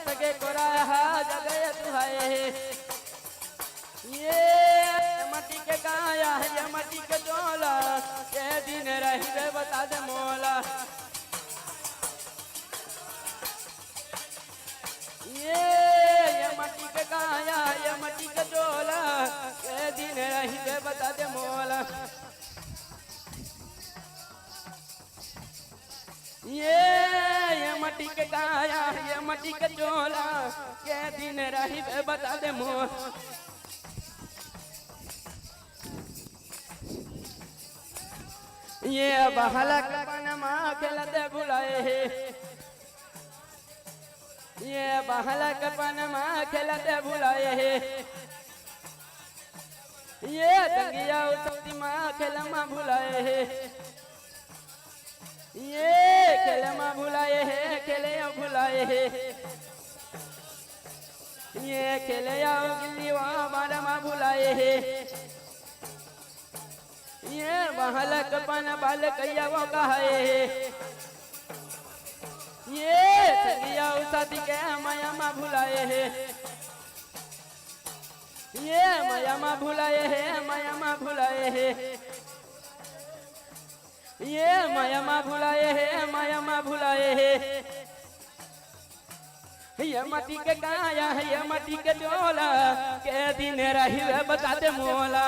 सके कोरा जगह तुहाए ये मटी के काया है ये मटी के चोला के दिन रही बता दे मोला ये मटी के काया ये मटी के चोला के दिन रही बता दे मोला ये मटी के काया ये मटी के चोला के दिन रही बता दे मोला ये बहला पनमा खेलते बुलाए ये बहला पनमा खेलते बुलाए ये दंगिया उतरी माँ खेलमा भुलाए ये खेलमा भुलाए खेले भुलाए ये खेले गिल्ली वहाँ बारमा भुलाए ये बहलक पन बालक वो कहे ये संगिया उसाती के मयमा भुलाए ये मयमा भुलाए मयमा भुलाए ये मयमा भुलाए मयमा भुलाए ये मटी के काया है ये मटी के चोला के दिन रही बता दे मोला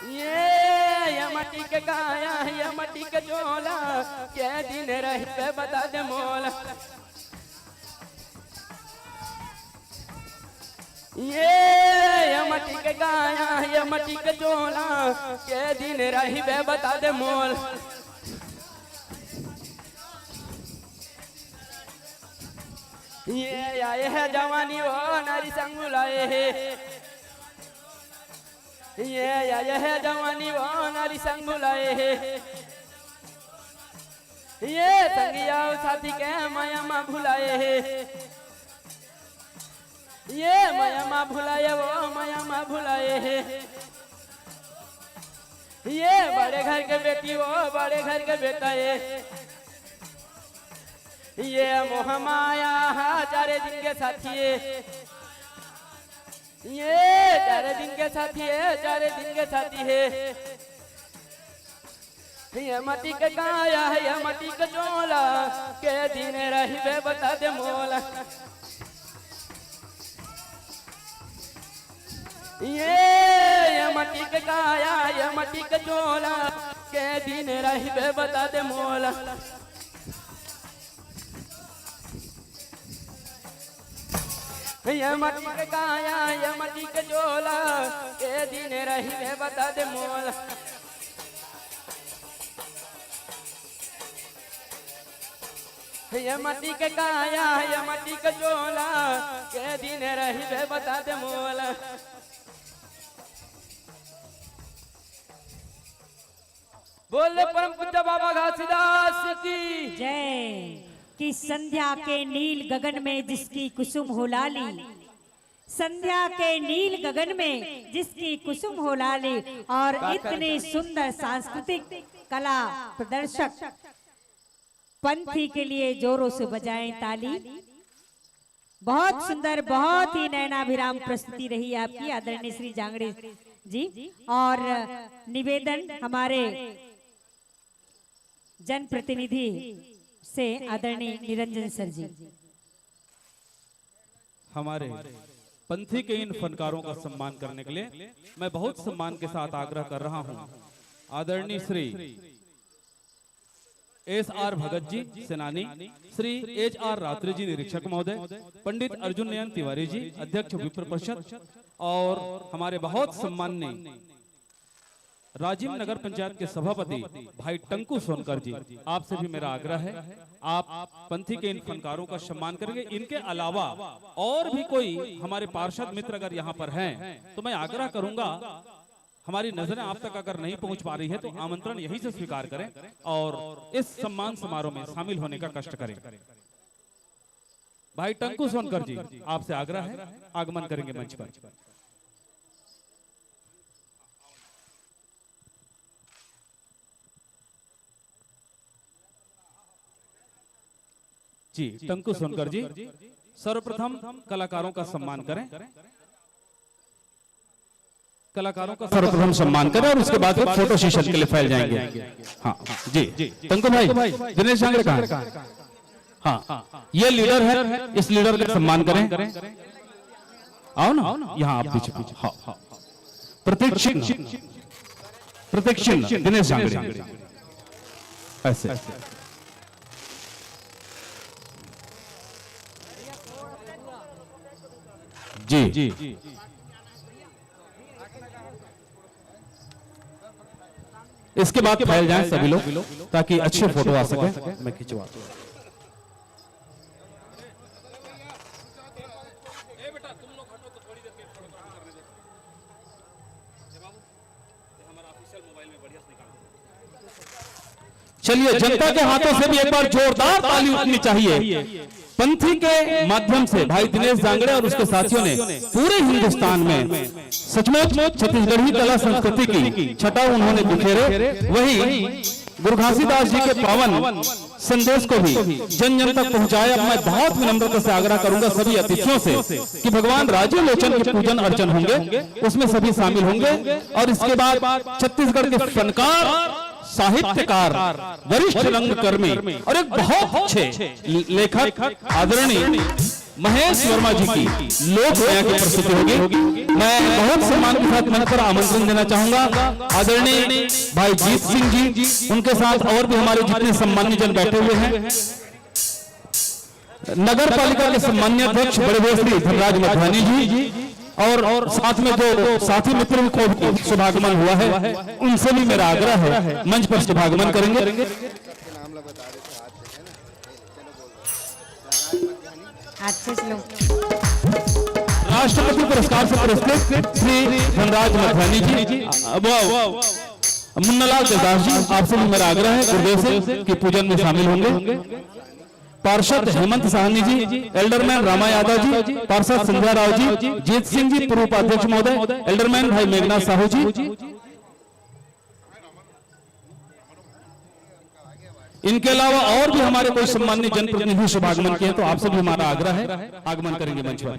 ये मटी के काया ये मटी के चोला के दिन रही बता दे मोला ये मटी के काया ये मटी के चोला के दिन रही बता दे मोल ये आए है जवानी वो नारी संग बुलाए ये आए है जवानी वो नारी संग बुलाए ये संगिया साथी के मयमा भुलाए ये मयमा भुलाए वो मयमा भुलाए ये बड़े घर के बेटी वो बड़े घर के बेटा ये मोह माया चारे दिन के साथी ये चारे दिन के साथी है चारे दिन के साथी है ये मटी के काया है ये मटी के चोला के दिन रही बता दे मोला ये मटी के काया ये मटी के चोला के दिन रही बता दे मोला ये मटी के काया ये मटी के चोला के दिन रही बता दे मोला ये मटी के काया ये मटी के चोला के दिन रही बता दे मोला बोले परम पूज्य बाबा घासीदास की जय। कि संध्या के नील गगन में जिसकी कुसुम हो लाली, संध्या के नील गगन में जिसकी कुसुम हो लाली और इतने सुंदर सांस्कृतिक कला प्रदर्शक पंथी के लिए जोरों से बजाएं ताली। बहुत सुंदर बहुत ही नयनाभिराम प्रस्तुति रही आपकी आदरणीय श्री जांगड़े जी। और निवेदन हमारे जनप्रतिनिधि से आदरणीय निरंजन सर जी। हमारे पंथी के इन फनकारों का सम्मान करने के लिए मैं बहुत सम्मान के साथ आग्रह कर रहा हूं आदरणीय श्री एस.आर. भगत जी सेनानी, श्री एच.आर. रात्रि जी निरीक्षक महोदय, पंडित अर्जुन नयन तिवारी जी अध्यक्ष विप्र परिषद और हमारे बहुत सम्माननीय राजीव नगर पंचायत के सभापति भाई टंकू सोनकर जी, आपसे भी मेरा आग्रह है आप पंथी के इन फनकारों का सम्मान करेंगे। इनके अलावा और भी कोई हमारे पार्षद मित्र अगर यहाँ पर हैं तो मैं आग्रह करूंगा हमारी नजरें आप तक अगर नहीं पहुंच पा रही है तो आमंत्रण यहीं से स्वीकार करें और इस सम्मान समारोह में शामिल होने का कष्ट करें। भाई टंकू सोनकर जी, आपसे आग्रह है आगमन करेंगे मंच पर। जी टंकु सोनकर जी सर्वप्रथम कलाकारों का सम्मान करें, कलाकारों का सर्वप्रथम सम्मान करें और उसके बाद फिर फोटो सेशन के लिए फैल जाएंगे। हाँ जी टंकु भाई, दिनेश झांगड़े कहाँ है? हाँ ये लीडर है, इस लीडर का सम्मान करें। आओ ना यहाँ आप पीछे पीछे। हाँ प्रतीक्षिण दिनेश झांगड़े ऐसे। जी इसके बाद फैल जाएं सभी लोग ताकि अच्छे फोटो आ सके। मैं खिंचवा चलिए जनता के हाथों से भी एक बार जोरदार ताली उठनी चाहिए। पंथी के माध्यम से भाई दिनेश झांगड़े और उसके साथियों ने पूरे हिंदुस्तान में सचमुच छत्तीसगढ़ी कला संस्कृति की छटा उन्होंने बिखेरे। वही गुरु घासीदास जी के पावन संदेश को भी जन जन तक पहुंचाए। अब मैं बहुत विनम्रता से आग्रह करूंगा सभी अतिथियों से कि भगवान राजे लोचन के पूजन अर्चन होंगे, उसमें सभी शामिल होंगे। और इसके बाद छत्तीसगढ़ के फनकार, साहित्यकार, वरिष्ठ रंगकर्मी और एक बहुत अच्छे लेखक आदरणीय महेश वर्मा जी की लोक माया की प्रस्तुति होगी। मैं बहुत सम्मान के साथ मंच पर आमंत्रण देना चाहूंगा आदरणीय भाई जीत सिंह जी, उनके साथ और भी हमारे जितने सम्मान्य जन बैठे हुए हैं। नगर पालिका के सम्मान्य अध्यक्ष बड़े श्री धनराज मधवानी जी और साथ में जो साथी मित्र को शुभागमन हुआ है उनसे भी मेरा आग्रह है मंच पर शुभागमन करेंगे। राष्ट्रपति पुरस्कार से पुरस्कृत श्री धनराज मधवानी जी, मुन्नालाल देवदास जी, आपसे भी मेरा आग्रह है गुरुदेव से कि पूजन में शामिल होंगे। पार्षद हेमंत साहनी जी, एल्डरमैन रामा यादव जी, पार्षद संध्या राव जी, जीत सिंह जी पूर्व उपाध्यक्ष महोदय, एल्डरमैन भाई मेघनाथ साहू जी। इनके अलावा और भी हमारे कोई सम्मानित जनप्रतिनिधि शुभागमन किए तो आपसे भी हमारा आग्रह है आगमन करेंगे मंच पर।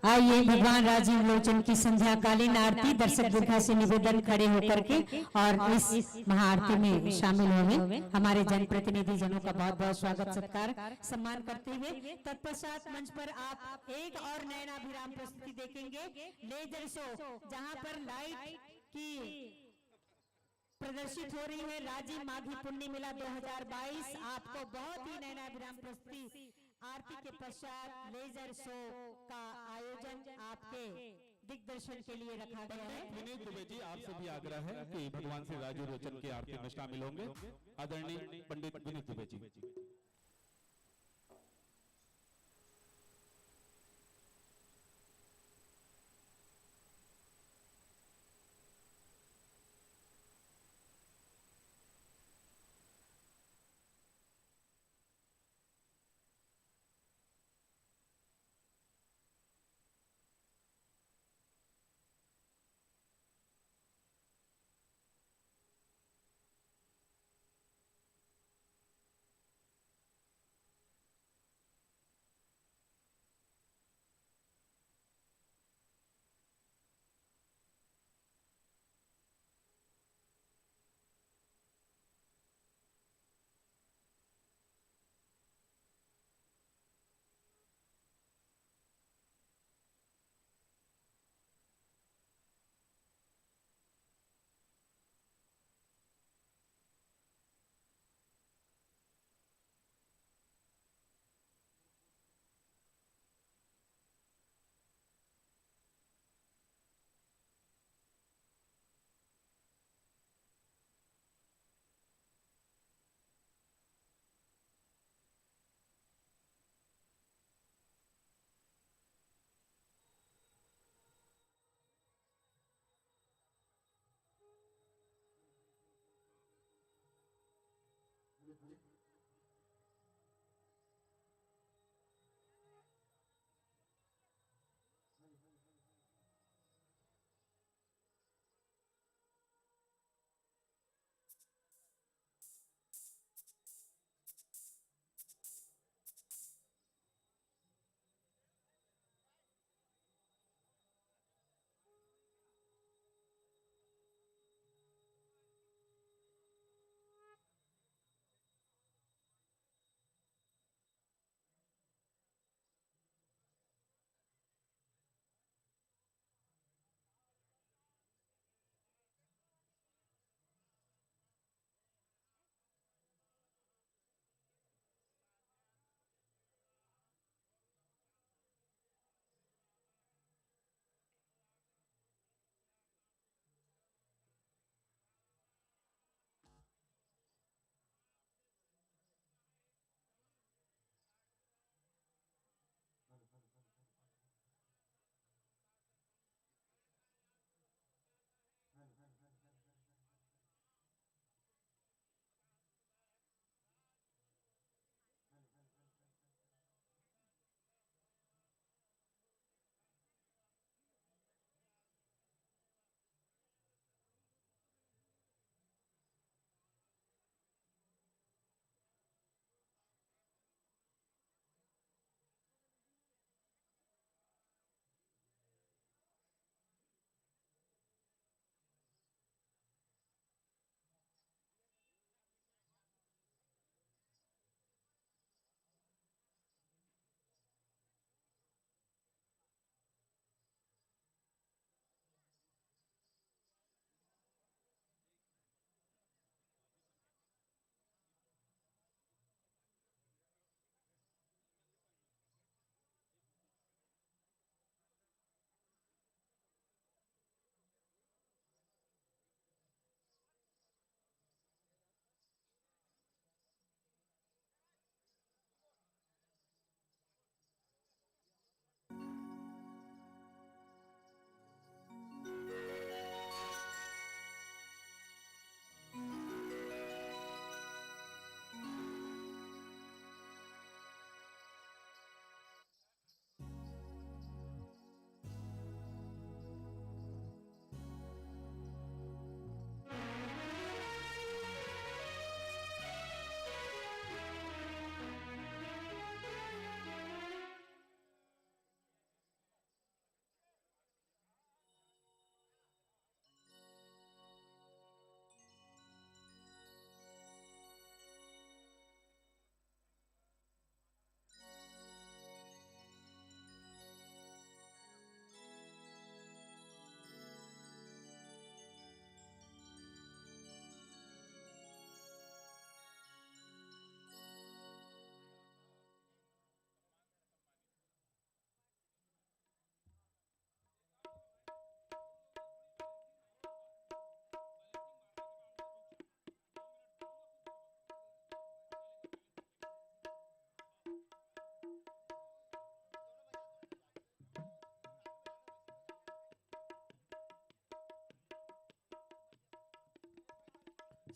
आइए भगवान राजीव लोचन की संध्याकालीन आरती दर्शक दीर्घा से निवेदन खड़े होकर के और इस महाआरती में शामिल होंगे। हमारे जनप्रतिनिधि जनों का बहुत बहुत स्वागत सत्कार सम्मान करते हुए तत्पश्चात मंच पर आप एक और नयनाभिराम प्रस्तुति देखेंगे, लेजर शो, जहां पर लाइट की प्रदर्शित हो रही है। राजीव माघी पुण्य मेला 2022 आपको बहुत ही नयनाभिराम प्रस्तुति आरती के पश्चात लेजर शो का आयोजन आपके दिग्दर्शन के लिए रखा गया है। विनीत दुबे जी, आपसे भी आग्रह है कि भगवान श्री राजीव लोचन की आरती में शामिल होंगे। आदरणीय पंडित विनीत दुबे जी।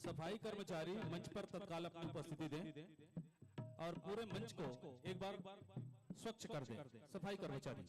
सफाई कर्मचारी मंच पर तत्काल अपनी उपस्थिति दें और पूरे मंच को एक बार स्वच्छ कर दें। सफाई कर्मचारी।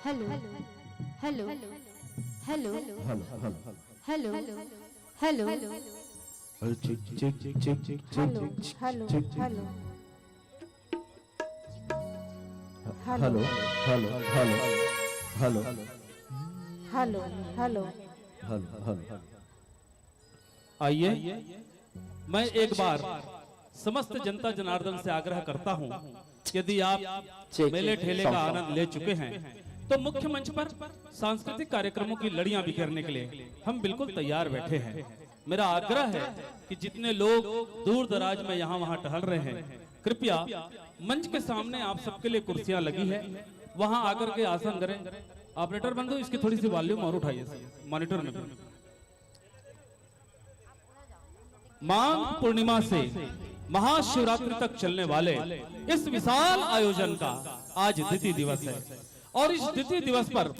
Hello hello hello hello hello hello check check check check check hello hello hello hello hello hello hello hello hello hello hello आइए मैं एक बार समस्त जनता जनार्दन से आग्रह करता हूं, यदि आप मेले ठेले का आनंद ले चुके हैं तो मुख्य मंच पर सांस्कृतिक कार्यक्रमों की लड़ियां बिखेरने के लिए हम बिल्कुल तैयार बैठे हैं। मेरा आग्रह है कि जितने लोग दूर दराज में यहाँ वहाँ टहल रहे हैं कृपया मंच के सामने आप सबके लिए कुर्सियां लगी है, वहां आकर के आसन करें। ऑपरेटर बंधु इसकी थोड़ी सी वॉल्यूम और उठाइए मॉनिटर में। माघ पूर्णिमा से महाशिवरात्रि तक चलने वाले इस विशाल आयोजन का आज द्वितीय दिवस है और इस द्वितीय दिवस पर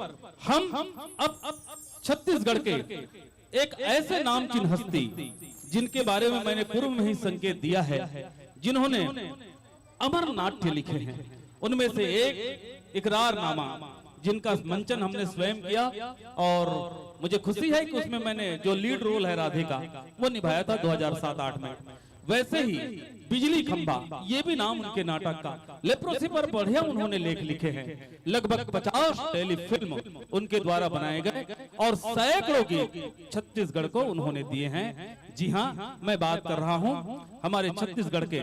हम अब छत्तीसगढ़ के एक ऐसे नामचीन हस्ती जिनके बारे में मैंने पूर्व में ही संकेत दिया है, जिन्होंने अमर नाट्य लिखे हैं, उनमें से एक इकरारनामा जिनका मंचन हमने स्वयं किया और मुझे खुशी है कि उसमें मैंने जो लीड रोल है राधिका वो निभाया था 2007-8 में। वैसे ही बिजली खंभा ये भी नाम उनके नाटक का, लेप्रोसी पर बढ़िया उन्होंने लेख लिखे हैं। लगभग 50 टेलीफिल्म उनके द्वारा बनाए गए और सैकड़ों गीत छत्तीसगढ़ को उन्होंने दिए हैं। जी हाँ, मैं बात कर रहा हूँ हमारे छत्तीसगढ़ के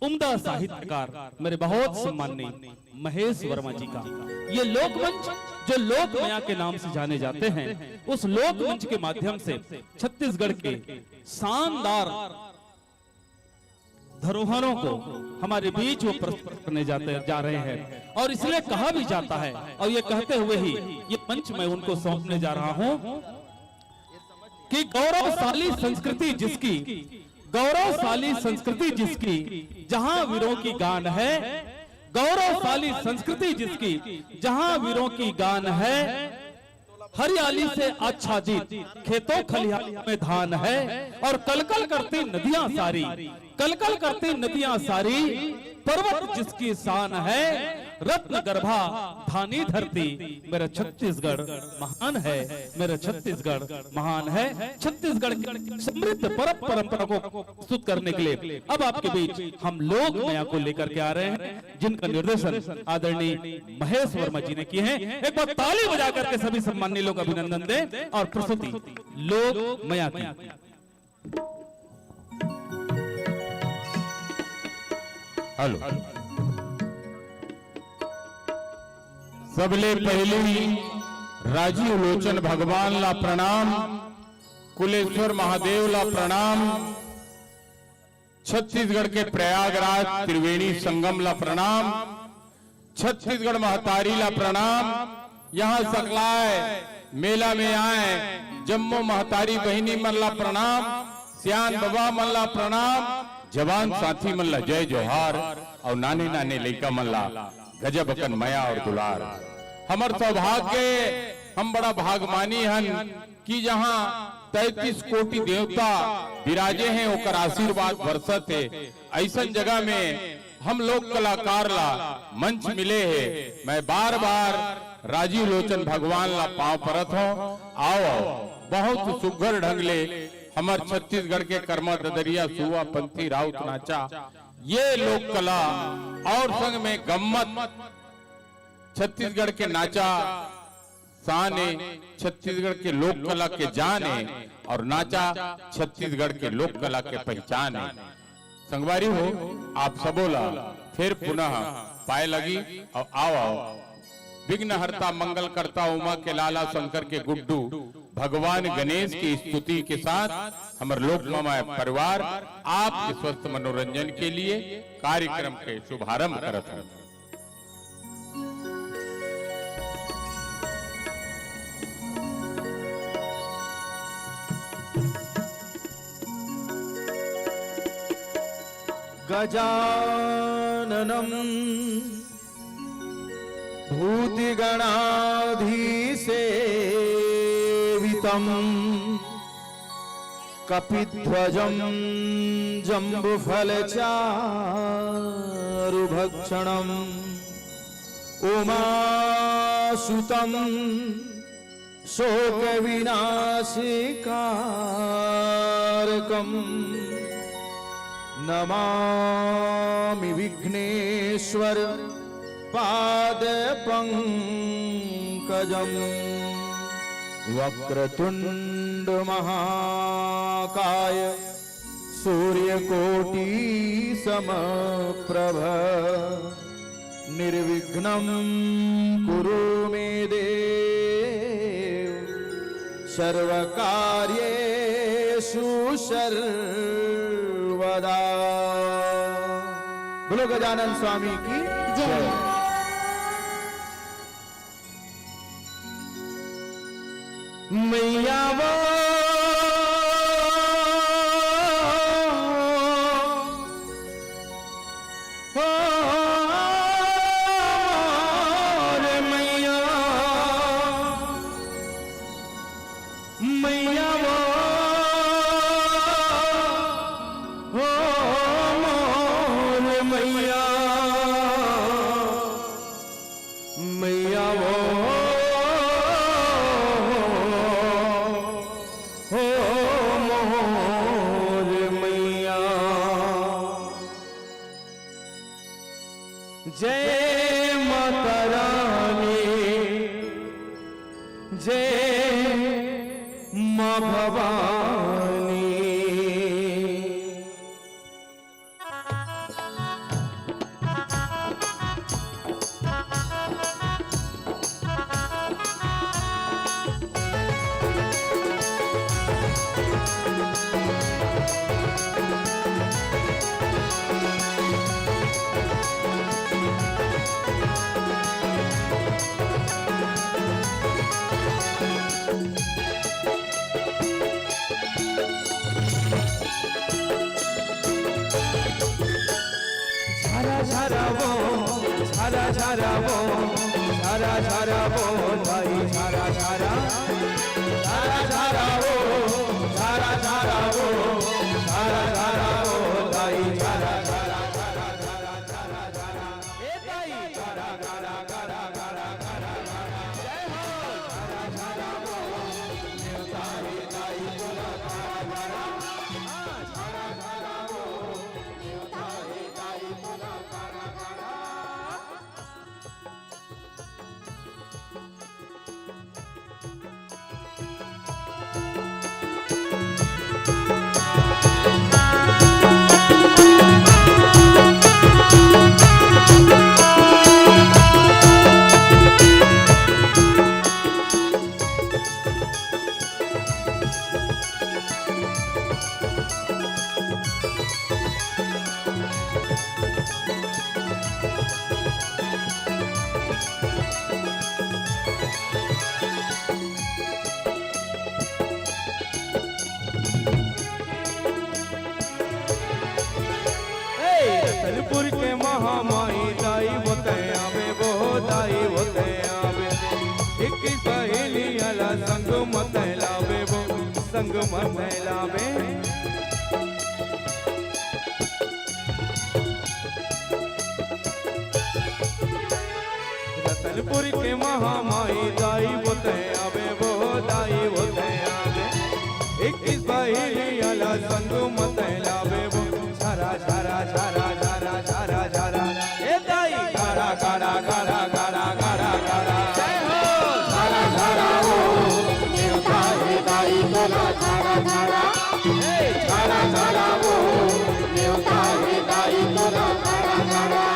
उम्दा साहित्यकार मेरे बहुत सम्माननीय महेश वर्मा जी का। ये लोकमंच जो लोकमया के नाम से जाने जाते हैं, उस लोकमंच के माध्यम से छत्तीसगढ़ के शानदार धरोहरों को हमारे बीच वो प्रस्तुत करने जा रहे हैं और इसलिए कहा भी जाता है और ये कहते हुए ही ये मंच मैं उनको सौंपने जा रहा हूं कि गौरवशाली संस्कृति जिसकी, गौरवशाली संस्कृति जिसकी जहां वीरों की गान है, गौरवशाली संस्कृति जिसकी जहां वीरों की गान है, हरियाली से आच्छादित खेतों खलिहान में धान है और कलकल करती नदियां सारी, कलकल करती नदियां सारी, पर्वत जिसकी शान है, रत्न गर्भा धानी धरती, मेरा छत्तीसगढ़ महान है, मेरा छत्तीसगढ़ महान है। छत्तीसगढ़ की समृद्ध परंपरा को प्रस्तुत करने के लिए अब आपके बीच हम लोग मया को लेकर के आ रहे हैं, जिनका निर्देशन आदरणीय महेश वर्मा जी ने किए हैं। एक बार ताली बजा करके सभी सम्मानित लोग अभिनंदन दें और प्रस्तुति लोग मया की। हेलो, सबले पहली राजीव लोचन भगवान ला प्रणाम, कुलेश्वर महादेव ला प्रणाम, छत्तीसगढ़ के प्रयागराज त्रिवेणी संगम ला प्रणाम, छत्तीसगढ़ महतारी ला प्रणाम, यहाँ सकलाए मेला में आए जम्मू महतारी बहिनी मन ला प्रणाम, सियान बाबा मन ला प्रणाम, जवान साथी मन ला जय जोहार और नाने नाने लइका मन ला गजब अकन मया और दुलार। हमर सौभाग्य हम बड़ा भागमानी हन कि जहाँ 33 कोटि देवता विराजे हैं, ओकर आशीर्वाद बरसत है। ऐसन जगह में हम लोग कलाकार ला मंच मिले है। मैं बार बार राजीव लोचन भगवान ला पांव परत हूँ। आओ बहुत सुघर ढंग ले हमार छत्तीसगढ़ के कर्मा ददरिया सुआ पंथी राउत नाचा, ये लोक कला और संग में गम्मत छत्तीसगढ़ के नाचा शान है, छत्तीसगढ़ के लोक कला के जान है और नाचा छत्तीसगढ़ के लोक कला के पहचान है। संगवारी हो आप सबोला फिर पुनः पाए लगी और आओ विघ्नहर्ता मंगल करता उमा के लाला शंकर के गुड्डू भगवान गणेश की स्तुति के साथ हमारे लोकमय परिवार आपके स्वस्थ मनोरंजन के लिए कार्यक्रम के शुभारंभ करत है। गजाननम भूतिगणाधीसेवितं कपिध्वजं जम्बुफलचारुभक्षणम् उमासुतं शोकविनाशिकारकम् नमामि विघ्नेश्वर पाद पंकजम। वक्रतुंड महाकाय सूर्यकोटि समप्रभ निर्विघ्नं कुरु मे देव सर्वकार्येषु सर्वदा। बोलो गजानन स्वामी की जय। जय। मैया वो रे मैया, मैया वो मोर मैया, मैया वो मोर मैया। जय माता रानी, जय माँ भवानी। झारा वो, झारा झारा वो, झारा झारा वो, भाई झारा झारा, झारा झारा वो, झारा झारा वो, झारा झारा वो, भाई झारा झारा झारा झारा झारा झारा, ए भाई झारा झारा झारा झारा झारा झारा, जय हो झारा झारा वो, देवता रे दाई बोला झारा झारा, हाँ झारा झारा वो, देवता रे दाई बोला झारा झारा। रतनपुर के महामाई दाई होते आवे, वो दाई होते आवे, एक सहेली अला संग मत लावे, वो संग मत लावे। रतनपुर के महामाई दाई होते आवे, वो दाई होते आवे, एक सहेली अला संग मत लावे, वो झारा झारा झारा झारा झारा झारा, ए दाई गारा गारा गारा गारा गारा गारा, जय हो झारा झारा हो, देवता रे दाई बोला झारा झारा, ए झारा झारा हो, देवता रे दाई बोला झारा झारा।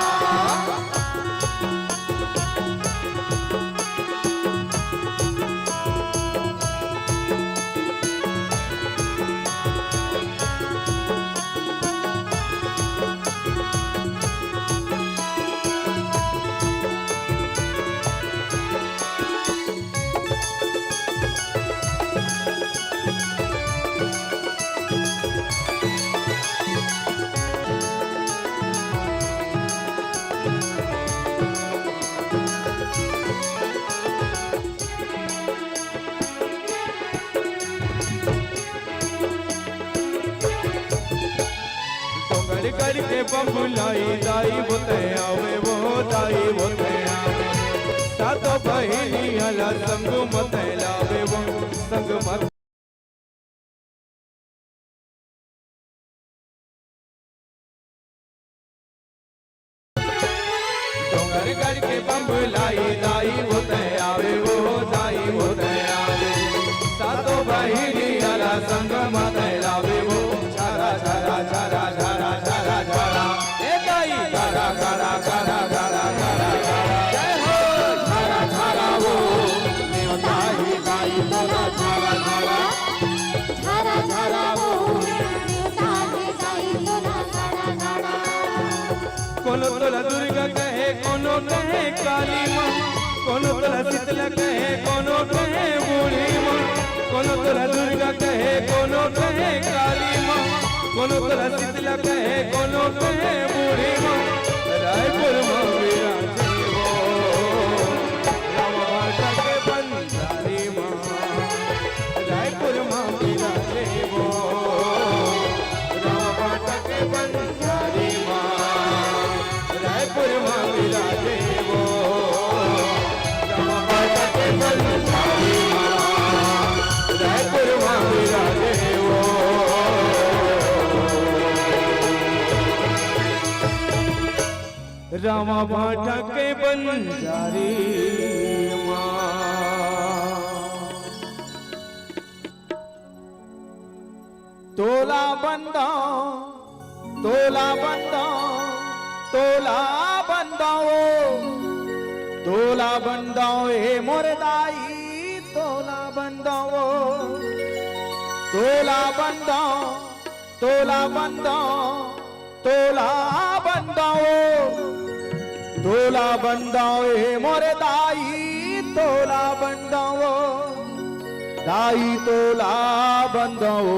करके बबुलाई दाई बोते आवे, वो दाई बोते आवे, सातो बहिनी अला संग मत लावे, वो संग मत। डोंगर करके बबुलाई दाई बोते आवे, वो दाई बोते आवे, सातो बहिनी अला संग मत लावे, वो झारा झारा झारा झारा झारा झारा, ए दाई गारा गारा गारा गारा गारा गारा, जय हो झारा झारा वो, देवता रे दाई बोला झारा झारा, झारा झारा वो, देवता रे दाई बोला झारा झारा। कोण कोनो कहे काली माँ, कोनो तोला शीतला कहे, कोनो कहे बूढ़ी माँ, कोनो तोला दुर्गा कहे, कोनो कहे काली माँ, कोनो तोला शीतला कहे, कोनो कहे बूढ़ी माँ। रायपुर माँ विराजे वो रामा भाटा के बंजारी माँ, रायपुर माँ विराजे वो रामा भाटा के बंजारी माँ, रायपुर माँ विराजे वो रामा भाटा के बंजारी माँ, रायपुर माँ विराजे वो। रामा भाटा के बंजारी माँ। तोला बंदा, तोला बंदा, तोला बंदाओ, तोला बंदाओ ए मोरदाई, तोला बंदाओ, तोला बंदाओ, तोला बंदाओ, तोला बंदाओ, तोला बंदाओ ए मोरदाई, तोला बंदाओ, दाई तोला बंदाओ,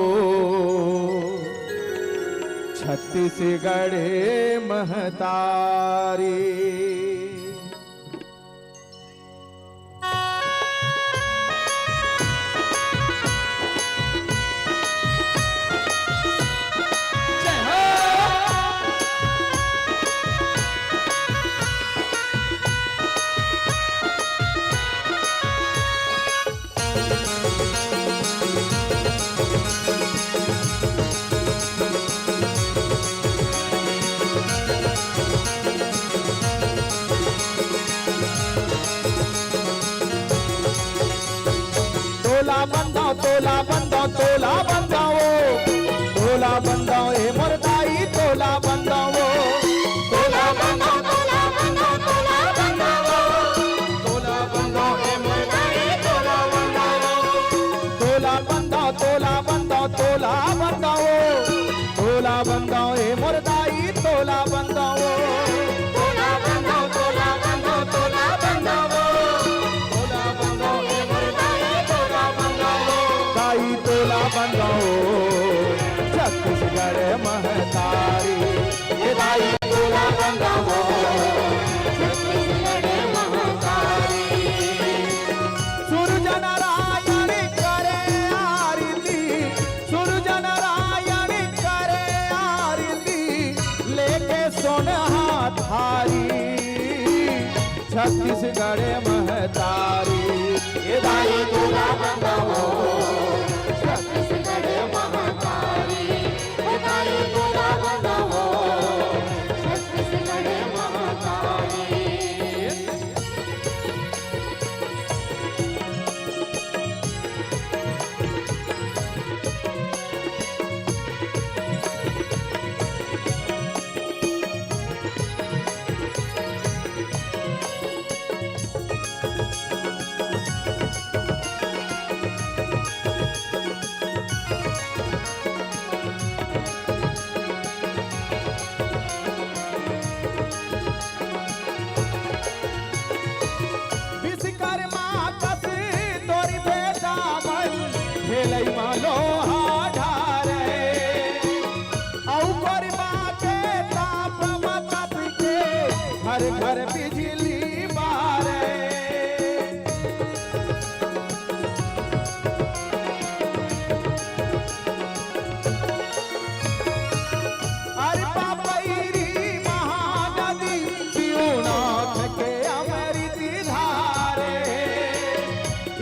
छत्तीसगढ़ महतारी। तोला बंदाओ, तोला बंदाओ, तोला बंदाओ, तोला बंदाओ ए मोरदाई, तोला बंदाओ, तोला बंदाओ, तोला बंदाओ, तोला बंदाओ, तोला बंदाओ ए मोरदाई, तोला बंदाओ, तोला बंदाओ, तोला बंदाओ, तोला बंदाओ, तोला बंदाओ ए मोरदाई, तोला बंदाओ, तोला बंदाओ, तोला बंदाओ, तोला बंदाओ, तोला बंदाओ ए मोरदाई, तोला बंदाओ, दाई तोला बंदाओ, छत्तीसगढ़ महतारी, ये दाई तोला बंदाओ, छत्तीसगढ़ महतारी। सूरज नारायण करे आरती, सूरज नारायण करे आरती, लेके सोनहा थारी, छत्तीसगढ़ महतारी, ये दाई तोला बंदाओ, छत्तीसगढ़ महतारी, ये दाई तोला बंदाओ, छत्तीसगढ़ महतारी। विश्वकर्मा कस तोरी बेटा बन, भेलई मालो हाडारे, औ कोरबा के ताप मतप के, घर घर बिजली बारे। अरे पापैरी महानदी, शिवनाथ के अमृत धारे,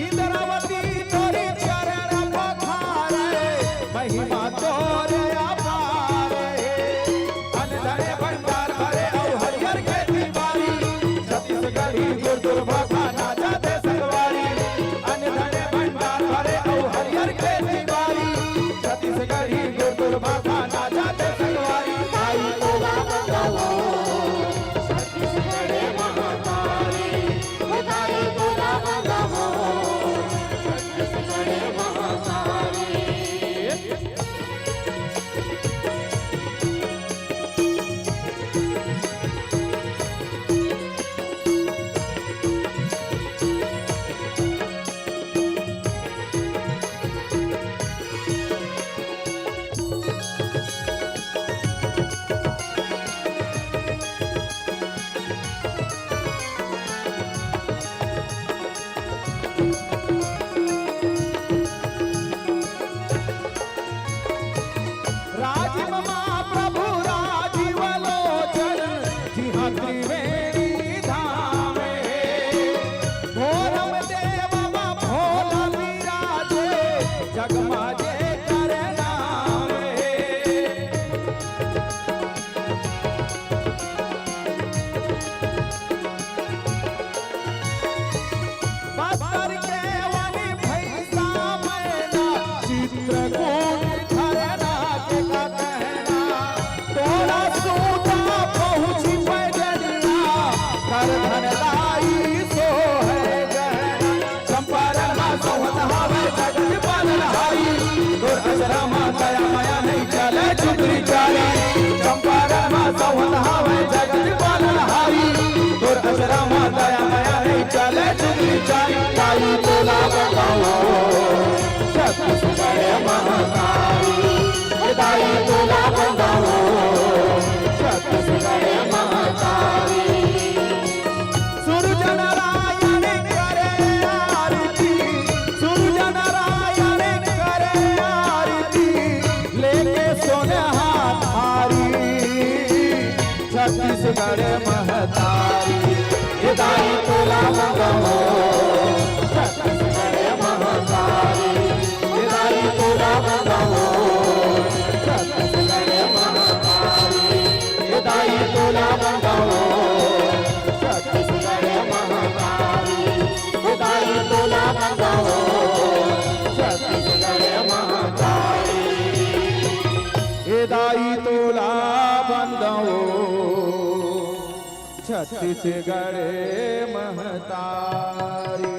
इंद्रावती तोरी चरण पखारे, महिमा तोरे अपारे, अन्न धने भंडार भरे औ हरियर खेती बारी, छत्तीसगढ़ कर धनदाई सो है गहना चंपारण माँ सोहत हावे जगत पालनहारी तोर अजरा माँ दया माया नहीं चले चुकरी चारी चंपारण माँ सोहत हावे जगत पालनहारी तोर अजरा माँ दया माया नहीं चले चुकरी चारी ताई तोला बताओ छत्तीसगढ़ महातारी ताई तोला बताओ छत्तीसगढ़ महातारी सूरज नारायण करे आरती सूरज नारायण करे आरती लेके सोने हाथ हारी छत्तीसगढ़ महतारी ये दाई तोला बताओ छत्तीसगढ़ महतारी ये दाई तोला बताओ छत्तीसगढ़ महतारी ये दाई तोला बताओ छत्तीसगढ़ महातारी ये दाई तोला बताओ छत्तीसगढ़ महातारी ये दाई तोला बताओ छत्तीसगढ़ महतारी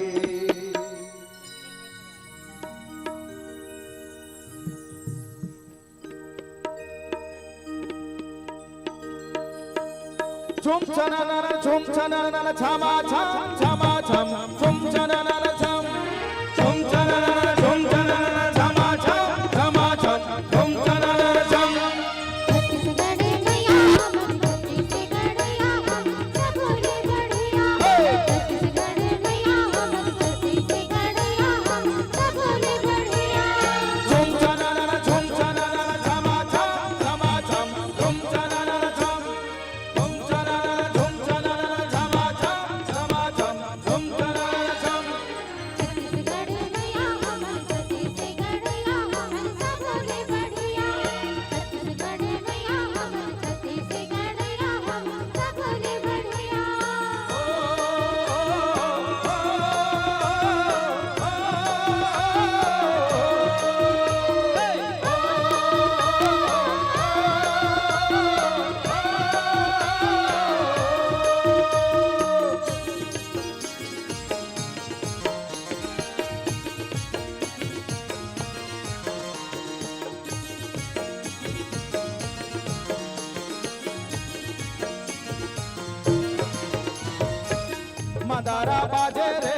chum chana nana chum chana nana chama cham chama cham chum chana nana cham chum chana nana chum chana nana chama cham chama cham chum chana nana cham chum chana nana chum chana nana chama cham chama cham chum chana nana cham chum chana nana chum chana nana chama cham chama cham chum chana nana cham मादारा बाजे रे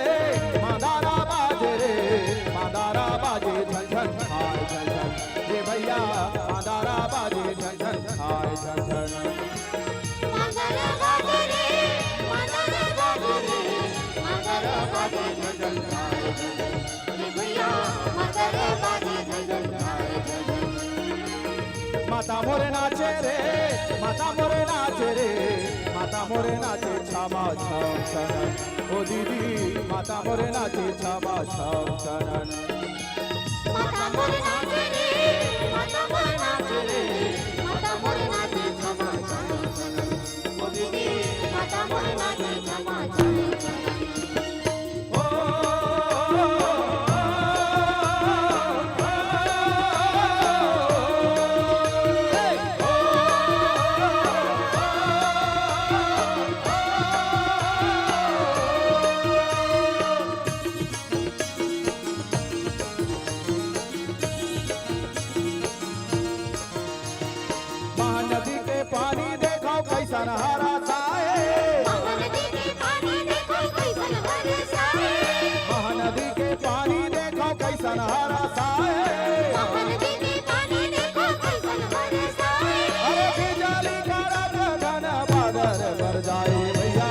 मादारा बाजे रे मादारा बाजे झन झन हाय झन झन रे भैया मादारा बाजे झन झन हाय झन झन माता मोरे नाचे रे माता मोरे नाचे रे माता मोरे नाचे छामा छम चनन ओ दीदी माता मोरे नाचे छामा छम चनन माता मोरे नाचे रे माता मोरे नाचे रे माता मोरे नाचे छमा छम चनन ओ दीदी माता मोरे नाचे छमा छम चनन महानदी के पानी देखो कैसन हरा साए महानदी के पानी देखो कैसन बरसाए महानदी के पानी देखो कैसन हरा साए महानदी के पानी देखो कैसन बरसाए अरे बिजली करत धन बादर बर जाए भैया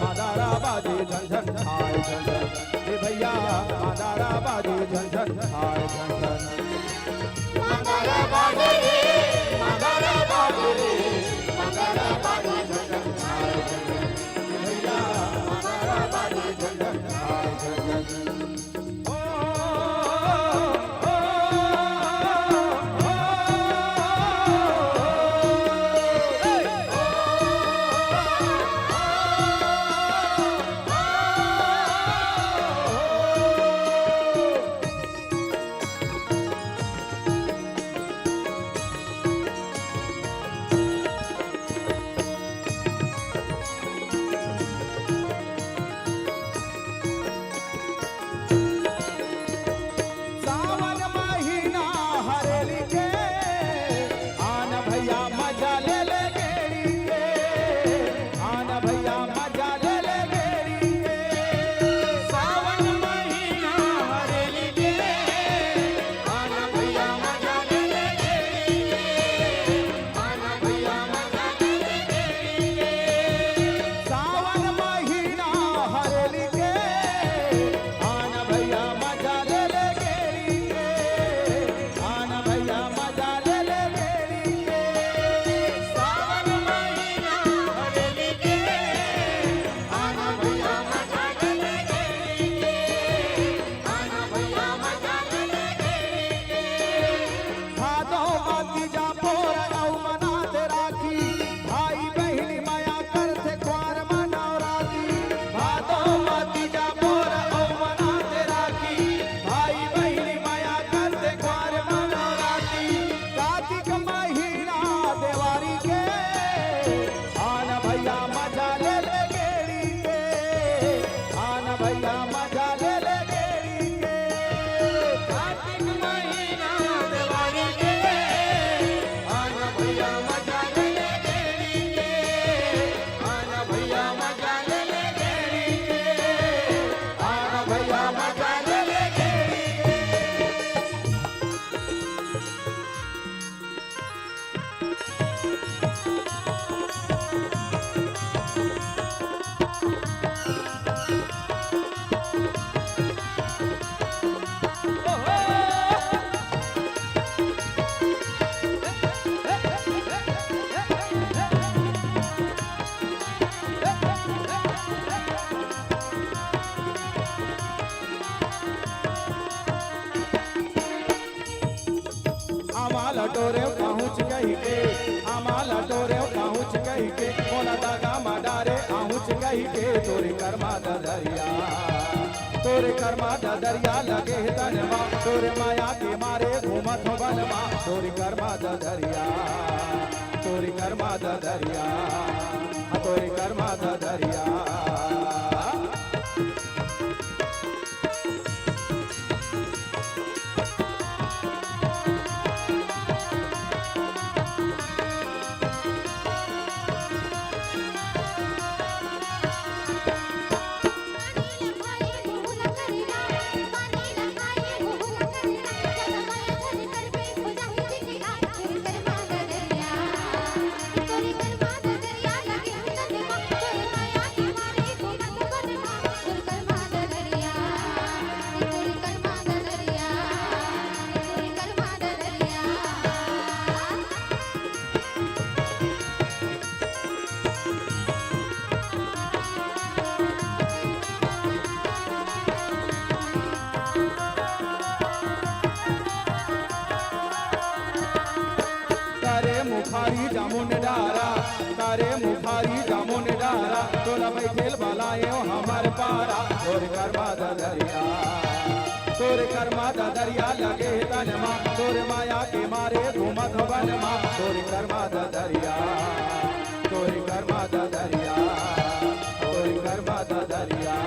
मादारा बाजे झन झन हाय झन झन ए भैया मादारा बाजे झन झन हाय झन झन मादारा बाजे रे मादारा बाजे रे मादारा बाजे झन हाय झन भैया मादारा बाजे झन झन हाय झन झन ओ, ओ, के तोरे कर्मा दरिया, तोरे कर्मा दरिया लगे तनमा, तोरे माया के मारे घूमत बनमा, तोरे कर्मा दरिया, तोरे कर्मा दरिया, तोरे कर्मा दरिया। मुखारी जामुन डारा, तारे मुखारी जामुन डारा, तोला बैठेल बलायो हमार पारा, तोर कर्मा दरिया, तोर कर्मा दरिया लगे तनमा, तोर माया के मारे घूमत बनमा, तोर कर्मा दरिया, तोर कर्मा दरिया, तोर कर्मा दरिया।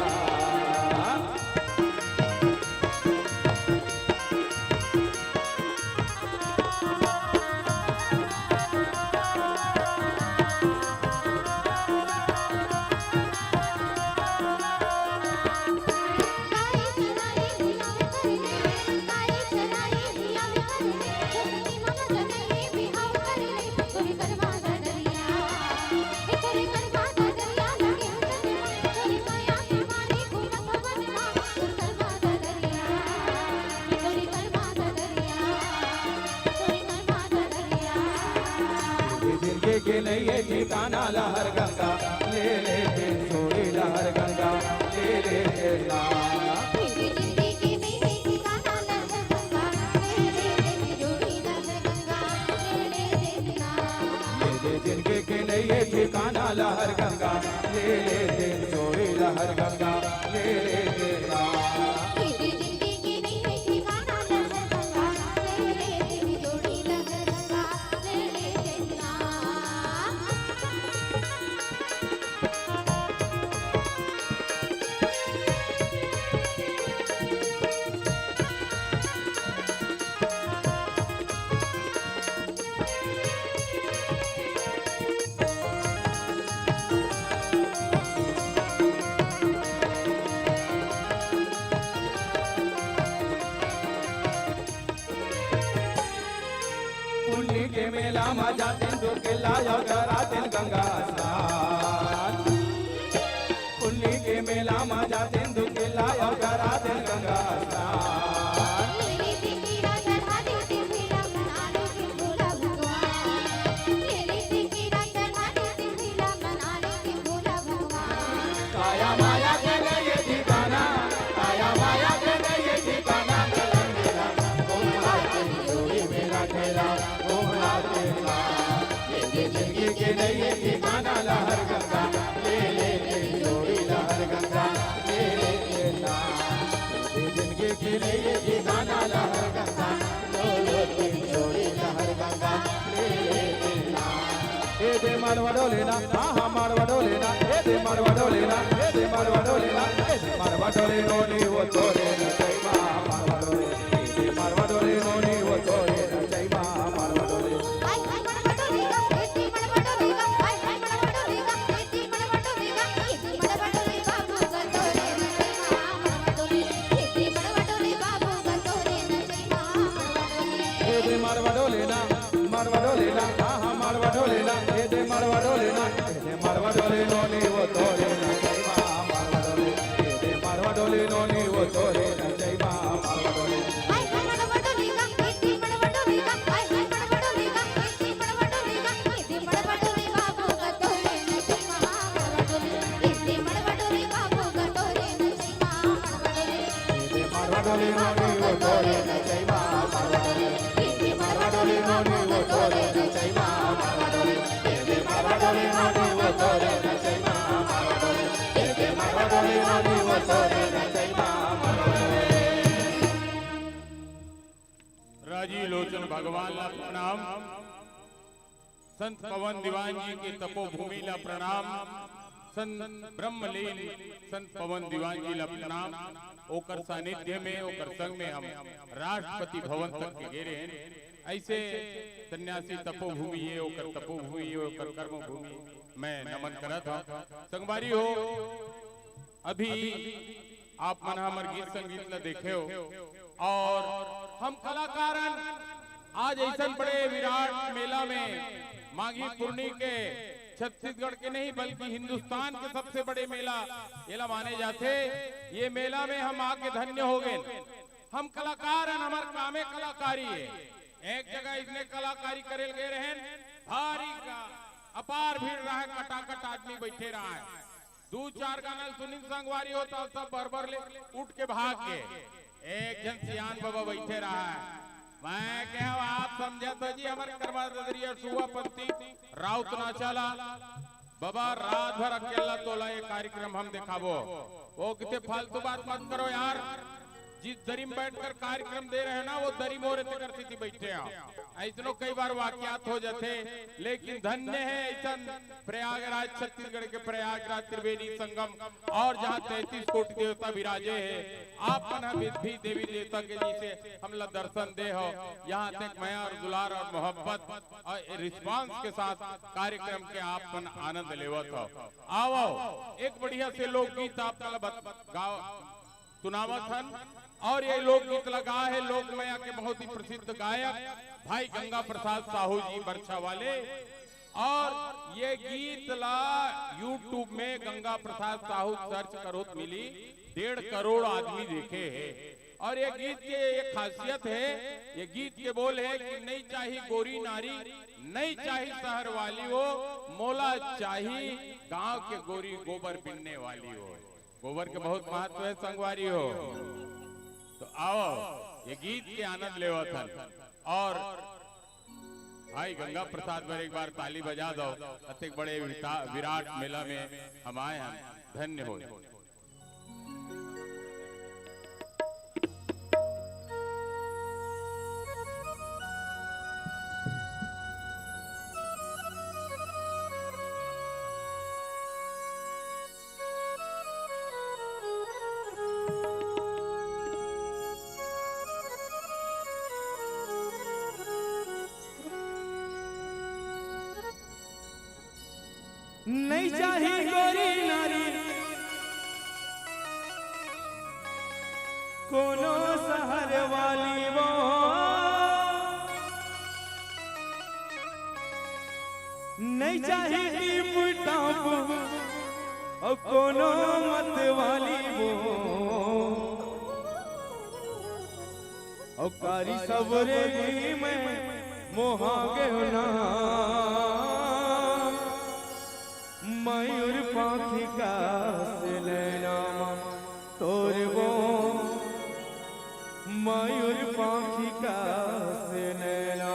के नहीं है ठिकाना लहर गंगा, ले ले दिन छोड़ी लहर गंगा, ले ले तेरा मेरी जिंदगी के नहीं है ठिकाना लहर गंगा, ले ले दिन जोड़ी लहर गंगा, ले ले देखना। मेरे जिंदगी के नहीं है ठिकाना लहर गंगा, ले ले दिन छोड़ी लहर गंगा, ले ले तेरा मेरी जिंदगी के नहीं है ठिकाना लहर गंगा, ले ले दिन जोड़ी लहर गंगा, ले ले देखना। पुण्य के मेला में जाते दो के लाया कराते गंगा स्नान, पुण्य के मेला में जाते दो के लाया कराते गंगा स्नान। मेरी फिकिरा चढ़ा देते मेरा बना लो के भोला भगवान, मेरी फिकिरा चढ़ा देते मेरा बना लो के भोला भगवान। काया माया के नहीं ठिकाना, काया माया के नहीं ठिकाना, मेरा घूमला तेरी जोड़ी मेरा खेला, घूमला तेरा ये जिंदगी के नहीं ठिकाना लहर गंगा, ले ले तेरी जोड़ी लहर गंगा, ले ले तेरा ये जिंदगी के नहीं ठिकाना लहर गंगा, ले ले तेरी जोड़ी लहर गंगा, ले ले तेरा ए दे मारवाड़ो लेना, हाँ मारवाड़ो लेना, ए दे मारवाड़ो लेना, ए दे मारवाड़ो लेना, ए दे मारवाड़ो ले नोनी वो तोरे न चाहिए मारवाड़ो ले, ए दे मारवाड़ो ले नोनी वो तोरे न चाहिए मारवाड़ो ले। हाय हाय मड़वटोलेगा, एती मड़वटोलेगा, हाय हाय मड़वटोलेगा, एती मड़वटोलेगा, एती मड़वटोले बाबू गतोरे न जयमा मड़वटोले, एती मड़वटोले बाबू गतोरे न जयमा मड़वटोले। ए दे मारवाड़ो लेना, मारवाड़ो लेना, हाँ मारवाड़ो लेना, ए दे मारवाड़ो लेना, ए दे मारवाड़ो ले नोनी वो तोरे न चाहिए मारवाड़ो ले, ए दे मारवाड़ो ले नोनी वो तोरे न चाहिए। तोरे आदिव तोरे रचैया राजी लोचन भगवान ला प्रणाम। संत पवन दीवान जी के तपोभूमि ला प्रणाम। संत ब्रह्मलीन संत पवन दीवान जी ला प्रणाम। ओकर सानिध्य में ओकर संग में हम राष्ट्रपति भवन तक के गेरे हैं। ऐसे सन्यासी तपोभूमि है, ओकर तपोभूमि है, ओकर कर्म भूमि मैं नमन करत हूं। संगवारी हो, अभी आप मन हमर गीत संगीत ला देखे हो और हम कलाकारन आज ऐसा बड़े विराट मेला में माघी पूर्णी के छत्तीसगढ़ के नहीं बल्कि हिंदुस्तान के सबसे बड़े मेला ये माने जाते। ये मेला में हम आके धन्य हो गए। हम कलाकार हैं, हमारे कामे कलाकारी है। एक जगह इसने कलाकारी करे गए रहे, भारी का अपार भीड़ रहा है, कटाकट आदमी बैठे रहा है। दो चार गाना सुनील संगवारी होता सब बरबर ले उठ के भाग गए। एक जन सियान बाबा बैठे रहा है। मैं क्या आप समझे तो जी हमारे कर्मचारी सुबह राउत ना चला बाबा रात भर अकेला तोला ये कार्यक्रम हम दिखावो। वो कितने फालतू बात मत करो यार। जिस दरी में बैठकर कार्यक्रम दे रहे हैं ना वो दरी मोरे ते करती थी बैठे ऐसनो कई बार वाकयात हो जाते। लेकिन धन्य है ऐसा प्रयागराज छत्तीसगढ़ के प्रयागराज त्रिवेणी संगम और जहाँ 33 कोटि देवता विराजे है। आप भी देवी देवता के नीचे हम लोग दर्शन दे हो। यहाँ तक माया और दुलार और मोहब्बत और रिस्पांस के साथ कार्यक्रम के आप आनंद लेवत हो। आओ एक बढ़िया से लोकगीत आपका सुनावत हन और ये लोकगीत लगा है लोकमया के बहुत ही प्रसिद्ध गायक भाई गंगा प्रसाद साहू जी बरछा वाले। और ये गीत ला YouTube में गंगा प्रसाद साहू सर्च करो तो मिली 1.5 करोड़ आदमी देखे हैं। और ये गीत की एक खासियत है, ये गीत के बोल है कि नहीं चाहिए गोरी नारी, नहीं चाहिए शहर वाली हो, मोला चाहिए गांव के गोरी गोबर बिनने वाली हो। गोबर के बहुत महत्व है संगवारी हो। तो आओ ये गीत के आनंद लेवा था। और भाई गंगा प्रसाद पर एक बार ताली बजा दो। अत्यंत बड़े विराट मेला में हम आए हैं, धन्य हो। नहीं चाहिए गोरी नारी कोनो शहर वाली वो, नहीं चाहिए टीप टाप और कोनो मत वाली वो, और कारी सबरे में मोहा के ना मयूर पाखी का से लेना तोरे वो, मयूर पाखी का से लेना।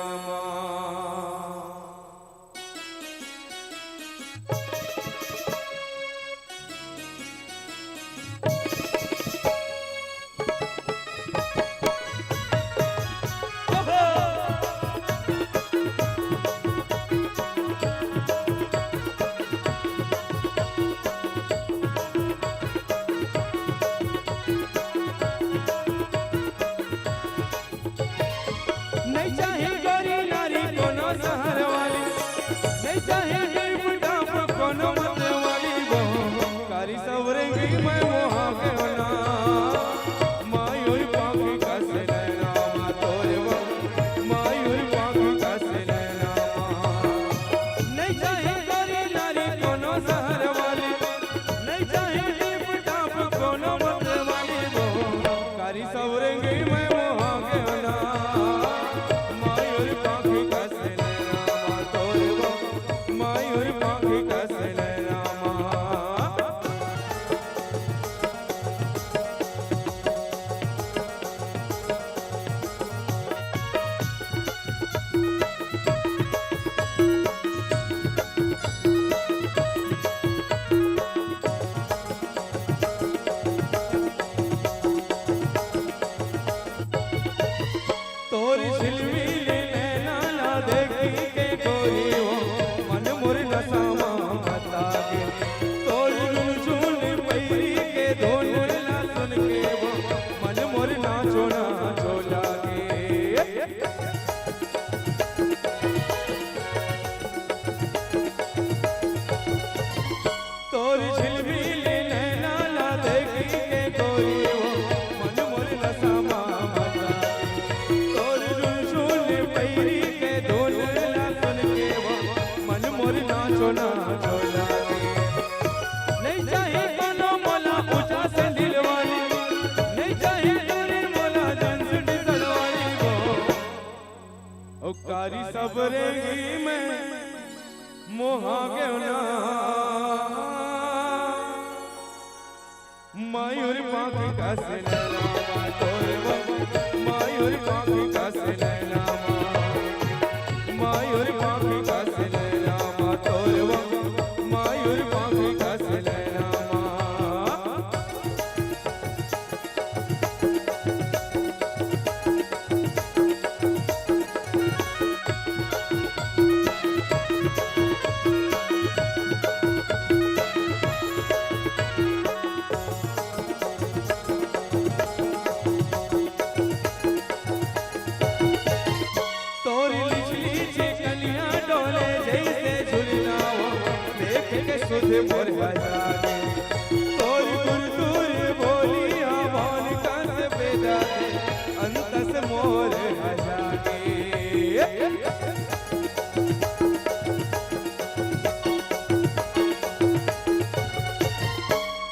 सब रेगी में मोहा गेवना मयूर पाखी का सिलैलामा तोरवा मयूर पाखी का सिलैलामा मयूर पाखी का सिलैलामा तोरवा मयूर पाखी का सिलैलामा तोरी लिचली चिकलियां डोले जैसे झुलना हो देख के सुध मोर हजारे तोरी गुरदुर बोली आवान कास बेदा दे अंतस मोर हजारे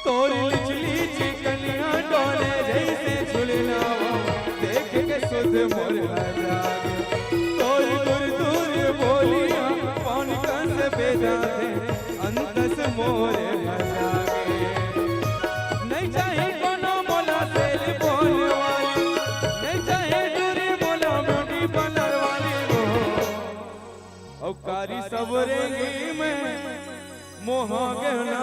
तोरी लिचली चिकलियां डोले जैसे झुलना हो देख के सुध मोर हजारे तोरी गुरदुर बोलिया पौन कंस बेदा दे अंतस मोर हजारे नहीं चाहे कोनो बोला सेल बोल वाली नहीं चाहे दूरी बोला ब्यूटी पार्लर वाली वो औकारी सब रेंगी में मोहा गहना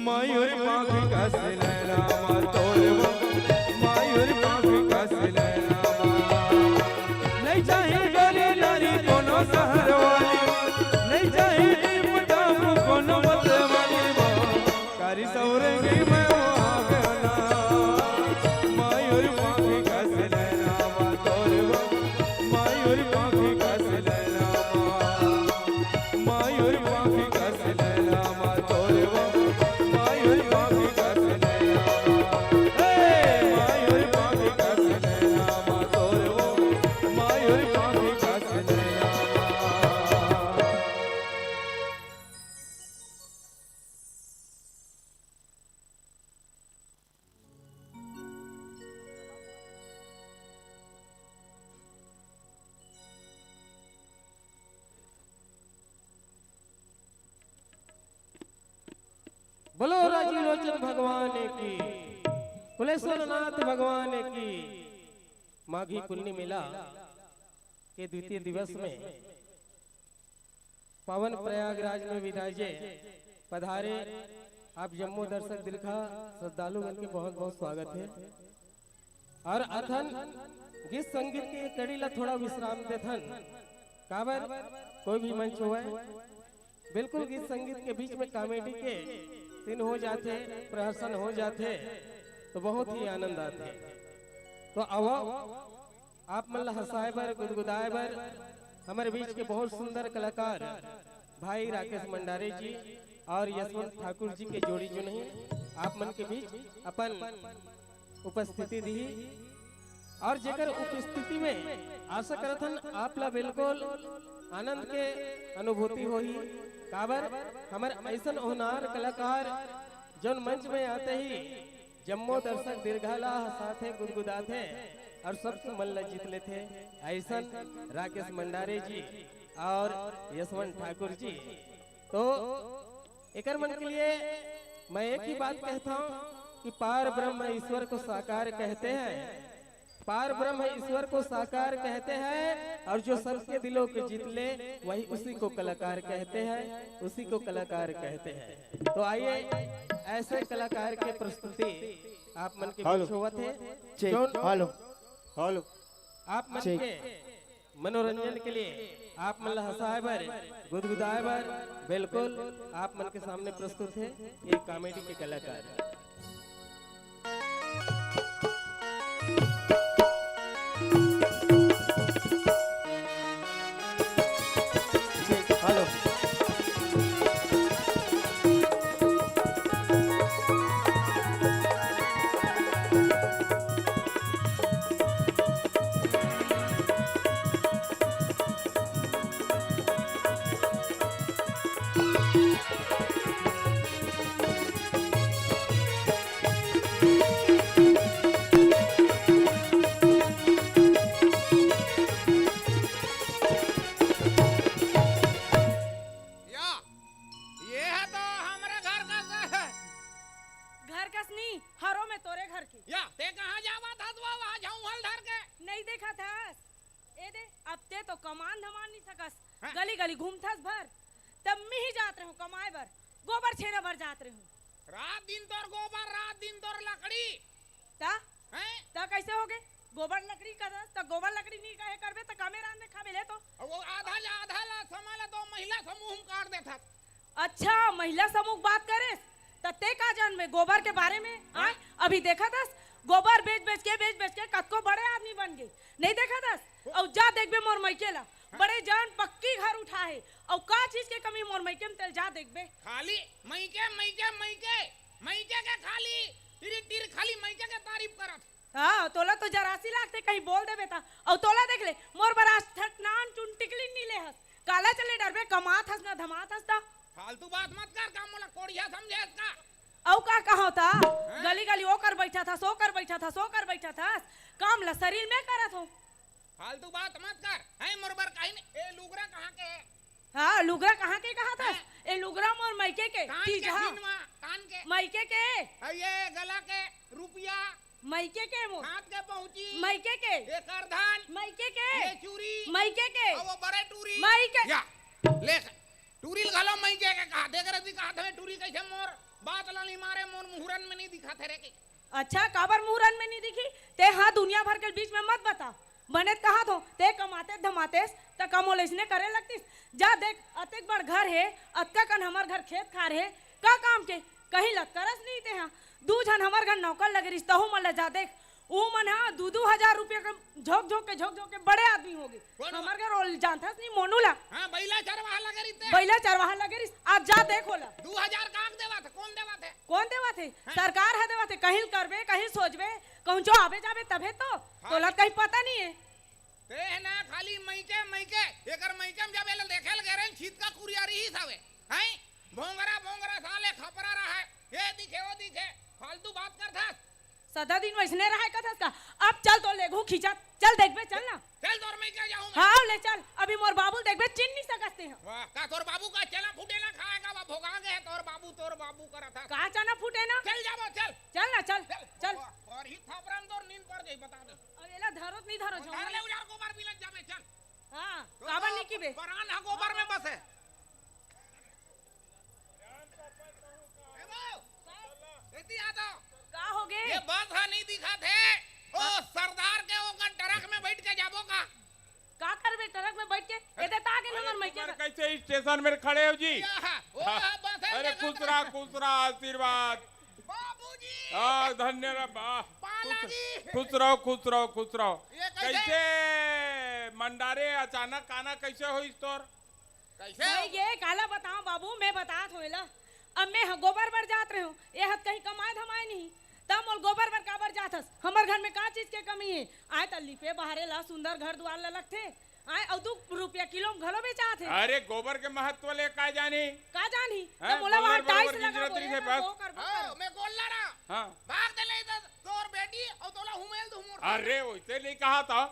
मयूर पाखी का सिलैलामा तोरवा मयूर पाखी का सिलैलामा नहीं चाहे डोली लारी कोनो शहर वाली नहीं चाहे डाबू कोनो मत वाली वो कारी सौरंगी में वो आ गना मयूर पाखी का सिलैलामा तोरवा मयूर पाखी का सिलैलामा मयूर पाखी का सिलैलामा तोरवा मयूर पाखी का सिलैलामा मयूर पाखी का सिलैलामा तोरवा मयूर पाखी का सिलैलामा बोलो राजीव लोचन भगवान की कुलेश्वर नाथ भगवान की माघी पुण्य मेला के द्वितीय दिवस में पावन प्रयागराज में विराजे पधारे आप जम्मू दर्शक दिलखा श्रद्धालुगण के बहुत बहुत स्वागत है और अथन गीत संगीत के कड़ी ला थोड़ा विश्राम देथन काबर कोई भी मंच हुआ बिल्कुल गीत संगीत के बीच में कॉमेडी के दिन हो जाते प्रहसन हो जाते तो बहुत ही आनंद आते तो अब आप मन हंसाए बर गुदगुदाए बर हमारे बीच के बहुत सुंदर कलाकार भाई राकेश मंडारे जी और यशवंत ठाकुर जी के जोड़ी जो नहीं आप मन के बीच अपन उपस्थिति दी और जेकर उपस्थिति में आशा करथन आप ला बिल्कुल आनंद के अनुभूति होही काबर हमारे ऐसा होनार कलाकार जो मंच में आते ही जम्मो दर्शक दीर्घाला साथे गुदगुदाते और सबसे मन ला जीत लेते ऐसा राकेश मंडारे जी और यशवंत ठाकुर जी तो एकर मन के लिए मैं एक ही बात कहता हूँ कि पार ब्रह्म ईश्वर को साकार कहते हैं पार ब्रह्म ईश्वर को साकार कहते हैं और जो सबके दिलों को जीत ले वही उसी को कलाकार कहते हैं उसी को कलाकार कहते हैं तो आइए ऐसे कलाकार के प्रस्तुति आप मन के बीच हुआ थे हेलो हेलो आप मन के मनोरंजन के लिए आप मन हंसाए बर गुदगुदाए बर बिल्कुल आप मन के सामने प्रस्तुत है ये कॉमेडी के कलाकार गली गली घूमथस भर तब मैं ही जात रहूं कमाए बर गोबर छेना भर जात रहूं रात दिन तोर गोबर रात दिन तोर लकड़ी ता हैं ता कैसे होगे गोबर लकड़ी का त गोबर लकड़ी नहीं कहे करबे त कामे रात में खाबे ले तो वो आधा ला समाला तो महिला समूह में काट देता अच्छा महिला समूह बात करे तते का जान में गोबर के बारे में आए अभी देखा था गोबर बेच बेच के कतको बड़े आदमी बन गए नहीं देखा था और जा देखबे मोर मैकेला बड़े जान पक्की घर उठा है और का चीज के कमी मोर मैके में तेल जा देखबे खाली मैके के खाली तिर खाली मैके के तारीफ करत हाँ तोला तो 84 लाख थे कहीं बोल देबे था और तोला देख ले मोर बरास ठटनान चुन टिकली नीले हस काला चले डरबे कमात हस ना धमात हस ता फालतू बात मत कर काम मोला कोड़िया समझे इसका औ का कहा था गली गली ओ कर बैठा था सो कर बैठा था काम ला शरीर में करत हो फालतू बात मत कर है मोरबर काहे ने ए लुगरा कहां के है हाँ लुगरा कहाँ के कहा था ए लुगरा मोर मैके के कान ठीक के है हिनवा कान के मैके के ये गला के रुपया मैके के मोर हाथ के पहुंची मैके के ये करधान मैके के ये चूरी मैके के और वो बड़े टूरी मैके या ले टूरी गलो मैके के कहा देख रही कहा था टूरी कैसे मोर बात लाली मारे मोर मुहरन में नहीं दिखा थे रे के अच्छा काबर मुहरन में नहीं दिखी ते हाँ दुनिया भर के बीच में मत बता बने कहा तो ते कमाते धमाते त कमोल इसने करे लगतीस जा देख अतेक बड़ घर है अतका कन हमार घर खेत खार है का काम के कहीं लग करस नहीं ते हाँ दू जन हमार घर नौकर लगे रिश्ता हूँ मन जा देख ऊ मन हाँ 2,000 रुपया का झोंक के बड़े आदमी हो गए हमार घर और जानता नहीं मोनूला हां बैला चरवाहा लगे रिते बैला चरवाहा लगे रिस आज जा देखो ला 2000 काक देवा थे कौन देवा थे सरकार है देवा थे कहीं करबे कहीं सोचबे कहूं जो आवे जावे तबे तो तोला कहीं पता नहीं है ते ना खाली मैके एकर मैके में जाबे देखेल गरन छीत का कुरियारी ही सावे हैं भोंगरा साले खपरा रहा है ये दिखे वो दिखे फालतू बात कर था सदा दिन वैसने रहा कथस का अब चल तो लेगू खींचा चल देखबे चल ना चल तोर मैं क्या जाऊं हां ले चल अभी मोर बाबू देखबे चिन नहीं सकते हैं वाह का तोर बाबू का चना फूटे ना खाएगा वा भोगा गए तोर बाबू करा था का चना फूटे ना चल जाबो चल ना चल और ही थापराम तोर नींद पड़ गई बता दे अब एला धरोत नहीं धरो छो धर ले उजार गोबर भी लग जाबे चल हां काबर नहीं कीबे परान हा गोबर में बसे एती आता का हो गए ये बात हा नहीं दिखा थे ओ सरदार के वो ट्रक में बैठ के जाबो का करबे ट्रक में बैठ के ए देता आगे नंबर मैके कैसे स्टेशन में खड़े हो जी अरे खुश रहा आशीर्वाद बाबूजी धन्यवाद पालाजी खुश रहो ये कैसे मंडारे अचानक आना कैसे हो इस तोर कैसे मैं ये काला बताऊं बाबू मैं बतात होइला अब मैं गोबर बर जात रहे हूं ए हत कहीं कमाए धमाए नहीं तब मोल गोबर बर काबर जातस हमर घर में का चीज के कमी है आए त लिपे बाहरे ला सुंदर घर द्वार ला लगथे आए और 2 रुपया किलो में घलो बेचात है अरे गोबर के महत्व ले का जानी तो मोला वहां टाइल्स लगा बराबर बोले बस। वो कर मैं बोल रहा हाँ भाग दे ले तोर बेटी और तोला हुमेल धुमुर अरे वैसे नहीं कहा था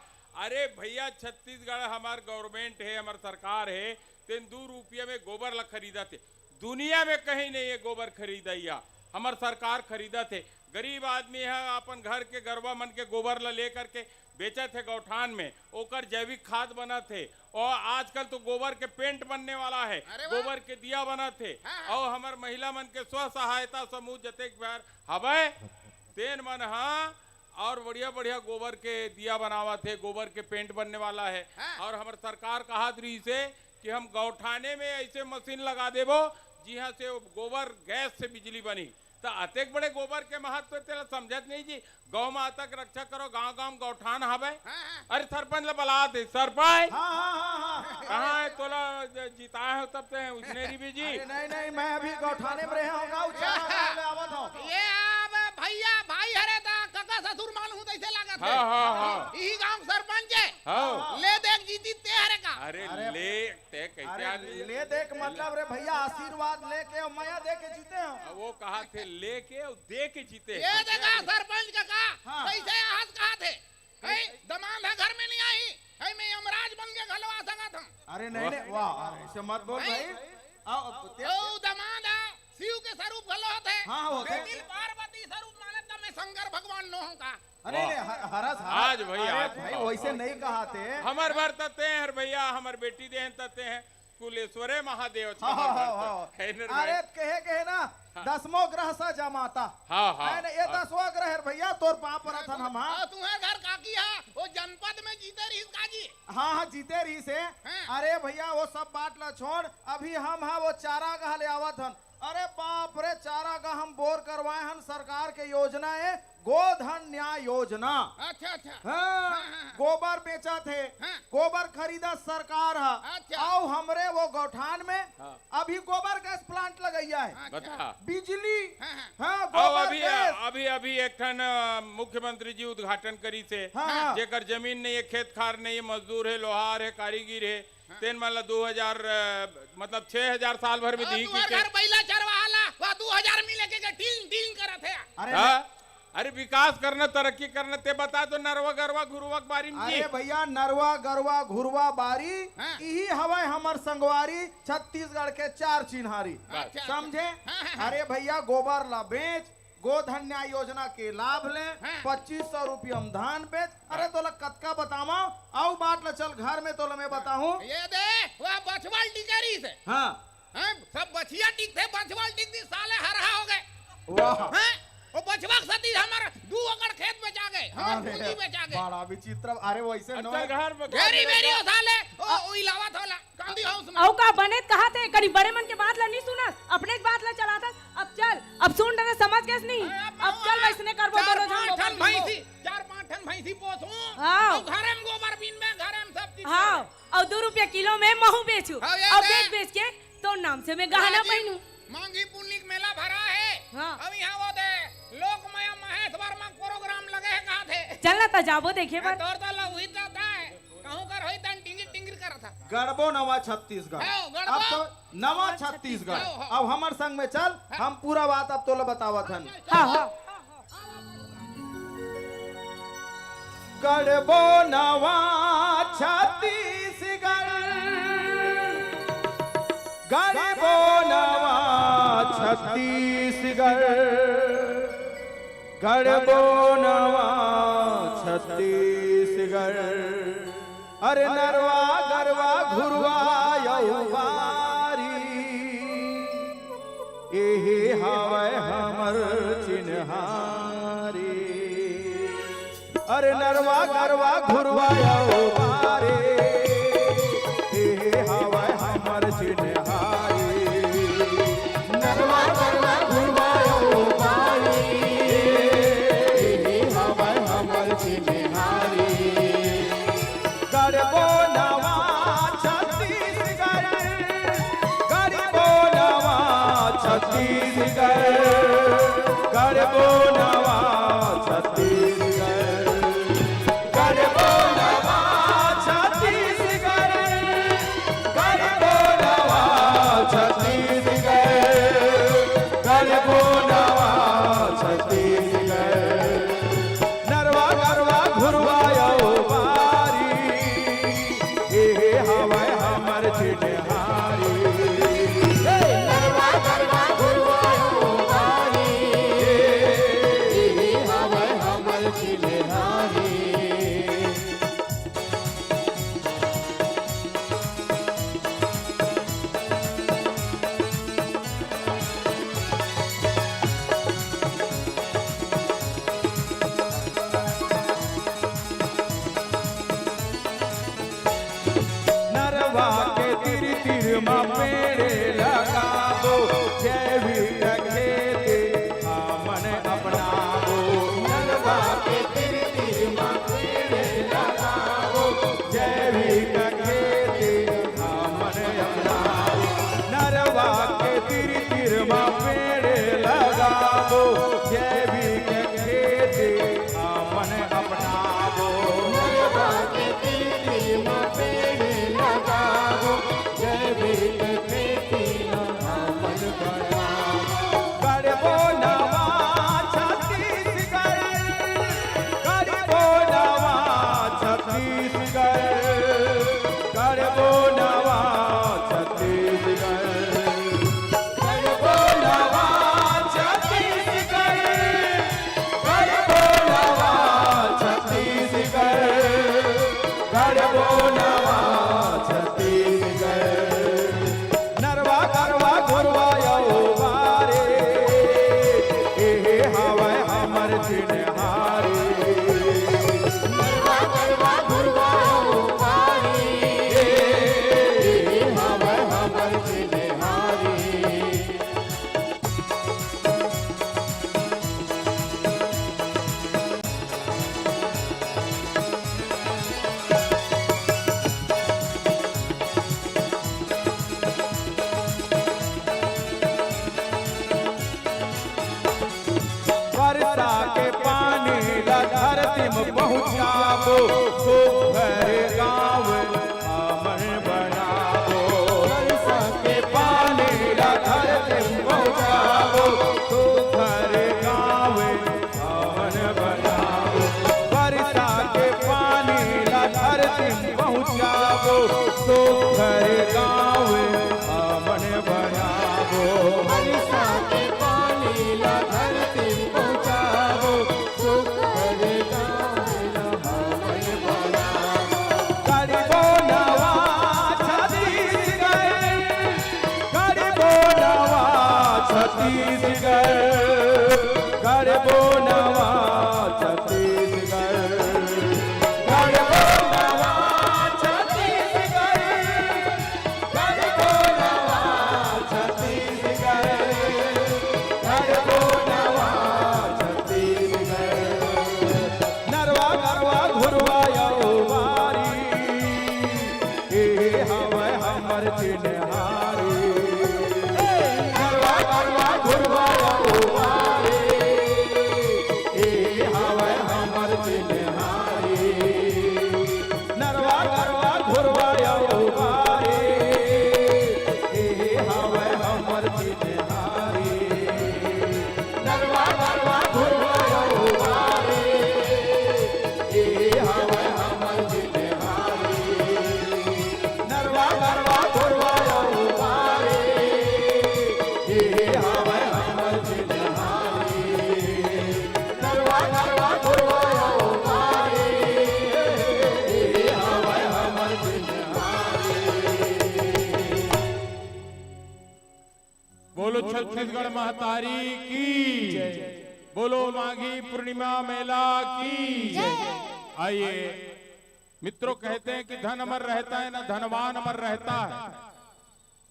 अरे भैया छत्तीसगढ़ हमार गवर्नमेंट है हमार सरकार है तेन 2 रुपये में गोबर ला खरीदा थे दुनिया में कहीं नहीं है गोबर खरीदा हमार सरकार खरीदा थे गरीब आदमी है अपन घर के गरबा मन के गोबर ला लेकर के बेचे थे गौठान में ओकर जैविक खाद बना थे और आजकल तो गोबर के पेंट बनने वाला है गोबर के दिया बना थे और हमार महिला मन के स्व सहायता समूह जतेक बार हवे तेन मन हाँ और बढ़िया गोबर के दिया बनावा थे गोबर के पेंट बनने वाला है और हमार सरकार कहा रही से कि हम गौठाने में ऐसे मशीन लगा देबो जिहाँ से गोबर गैस से बिजली बनी तो अतेक बड़े गोबर के महत्व तेरा समझत नहीं जी गौ माता के रक्षा करो गांव गौठान हवे अरे सरपंच ला बला दे सरपंच कहाँ है तोला जिताए हो तब से उसने भी जी नहीं मैं अभी गौठाने में रहा हूँ ये अब भैया भाई हरे ता काका ससुर मालूम तैसे लागत है हाँ यही गांव सरपंच है हाँ ले देख जीती ते हरे का अरे ले ते कैसे आदमी ले देख मतलब रे भैया आशीर्वाद लेके और माया दे के जीते हो वो कहा थे लेके और दे के जीते ये देखा सरपंच काका कैसे हाथ कहा थे दमाद है घर में नहीं आई है मैं यमराज बन के घलवा सका था अरे नहीं वाह ऐसे मत बोल भाई ओ दमाद शिव के स्वरूप घलो थे हाँ होते पार्वती स्वरूप माने मैं शंकर भगवान नो हूं का अरे नहीं, हरस आज भैया, अरे आज भाई वैसे नहीं कहा थे। हमर भर तते हैं भैया, हमर बेटी देहन तते हैं कुलेश्वरे महादेव हाँ, हाँ, हाँ। है न अरे कहे ना 10वां ग्रह सा जमाता। हाँ, हाँ, है ना, ये 10वां ग्रह है भैया, तोर पाप पर थन हम। हाँ तुम्हारे घर काकी है वो जनपद में जीते रही काजी। हाँ जीते रही से। अरे भैया वो सब बात ला छोड़, अभी हम वो चारा गह ले आवत हन। अरे बाप रे, चारा गह हम बोर करवाए हन, सरकार के योजना है गोधन न्याय योजना। अच्छा अच्छा। हाँ, गोबर बेचा थे, गोबर खरीदा सरकार है। अच्छा। आओ हमरे वो गौठान में अभी गोबर गैस प्लांट लगाया है। बता बिजली। हाँ अब गोबर अभी गैस। अभी अभी एक ठन मुख्यमंत्री जी उद्घाटन करी से हाँ। जेकर जमीन नहीं है, खेत खार नहीं है, मजदूर है, लोहार है, कारीगर है, तेन मतलब 2000 मतलब 6000 साल भर में दी की घर बैला चरवाला वो 2000 मिले के टीलिंग टीलिंग करत है। अरे अरे विकास करना, तरक्की करना, ते बता दो नरवा गरवा घुरवा बारी में अरे भैया नरवा गरवा घुरवा बारी यही हवा हमर संगवारी छत्तीसगढ़ के 4 चिन्हारी। अच्छा। समझे? अरे भैया गोबर ला बेच, गोधन न्याय योजना के लाभ ले, 2500 रुपये हम धान बेच। अरे तोला कतका बतावा, आओ बात ला चल घर में तोला मैं बताऊं। ये दे वह बछवाल टिकरी से। हाँ सब बछिया टिक थे, बछवाल टिक दी साले हरहा हो गए। वाह वो बचवा सती हमारा 2 एकड़ खेत बेचा गए, हमार पूंजी बेचा गए। बड़ा विचित्र। अरे वैसे न घर में वेरी वेरी हो साले ओ इलावा थोला गांधी हाउस में। औ का बने कहा थे करी बड़े मन के बात ला नहीं सुना, अपने एक बात ला चला था। अब चल, अब सुन रहे समझ कैसे नहीं। अब चल वैसने करबो दोनों जन गोबर भैंसी 4-5 टन भैंसी पोसूं। हाँ। और घर में गोबर बीन में घर में सब चीज। हाँ, और 2 रुपया किलो में महू बेचू, हाँ, ये और दे। बेच के तो नाम से मैं गहना पहनू। मांगी पुण्य मेला भरा है। हाँ। अब यहाँ वो दे लोक माया महेश वर्मा प्रोग्राम लगे है कहाँ थे। चल ना तो जाबो देखे पर। तोर तो लव हुई जाता है कहूँ कर होई तन टिंगिर टिंगिर करा था। गड़बो नवा छत्तीसगढ़। हाँ, गड़बो। अब तो नवा छत्तीसगढ़। हाँ। अब हमार संग में चल, हम पूरा बात अब तोला बतावत हन। हाँ हाँ गड़बो नवा छत्तीसगढ़, गड़बो नवा छत्तीसगढ़, गड़बो नवा छत्तीसगढ़। अरे नरवा गरवा घुरवा यौवारी, एहे हवै हमर चिन्हारी। अरे नरवा गरवा घुरवा यौवारी, एहे हवै हमर चिन्हारी। नरवा गरवा घुरवा यौवारी, एहे हवै हमर चिन्हारी। गड़बो नवा छत्तीसगढ़, गड़बो नवा छत्तीसगढ़, गड़बो नवा छत्तीसगढ़, गड़बो नवा छत्तीसगढ़, गड़बो नवा छत्तीसगढ़, गड़बो नवा छत्तीसगढ़। नरवा गरवा घुरवा यौवारी, एहे हवै हमर चिन्हारी। नरवा गरवा घुरवा यौवारी, एहे हवै हमर चिन्हारी। नरवा के तिर तिर में पेड़ लगाबो, जैविक खेती हमन अपनाबो। नरवा के तिर तिर में पेड़ लगाबो, जैविक खेती हमन अपनाबो। नरवा के तिर तिर में पेड़ लगाबो, जैविक खेती हमन अपनाबो। नरवा के तिर तिर में पेड़ लगाबो, जैविक खेती हमन बनाबो। गड़बो नवा छत्तीसगढ़, गड़बो नवा छत्तीसगढ़, गड़बो नवा छत्तीसगढ़, गड़बो नवा छत्तीसगढ़, छत्तीसगढ़ गढ़बो नवा छत्तीसगढ़ गढ़बो नवा छत्तीसगढ़ गढ़बो नवा छत्तीसगढ़ गढ़बो नवा छत्तीसगढ़ नरवा गरवा घुरवा यौवारी ए हवे हमर चिन्हारी नरवा गरवा घुरवा यौवारी ए हवे हमर चिन्हारी नरवा गरवा घुरवा यौवारी ए हवे हमर चिन्हारी नरवा गरवा घुरवा यौवारी ए हवे हमर चिन्हारी नरवा गरवा घुरवा यौवारी ए हवे हमर चिन्हारी नरवा गरवा घुरवा यौवारी ए हवे हमर चिन्हारी। बोलो छत्तीसगढ़ महतारी की बोलो माघी पूर्णिमा मेला की आइए मित्रों, कहते हैं कि धन अमर रहता है ना धनवान अमर रहता है,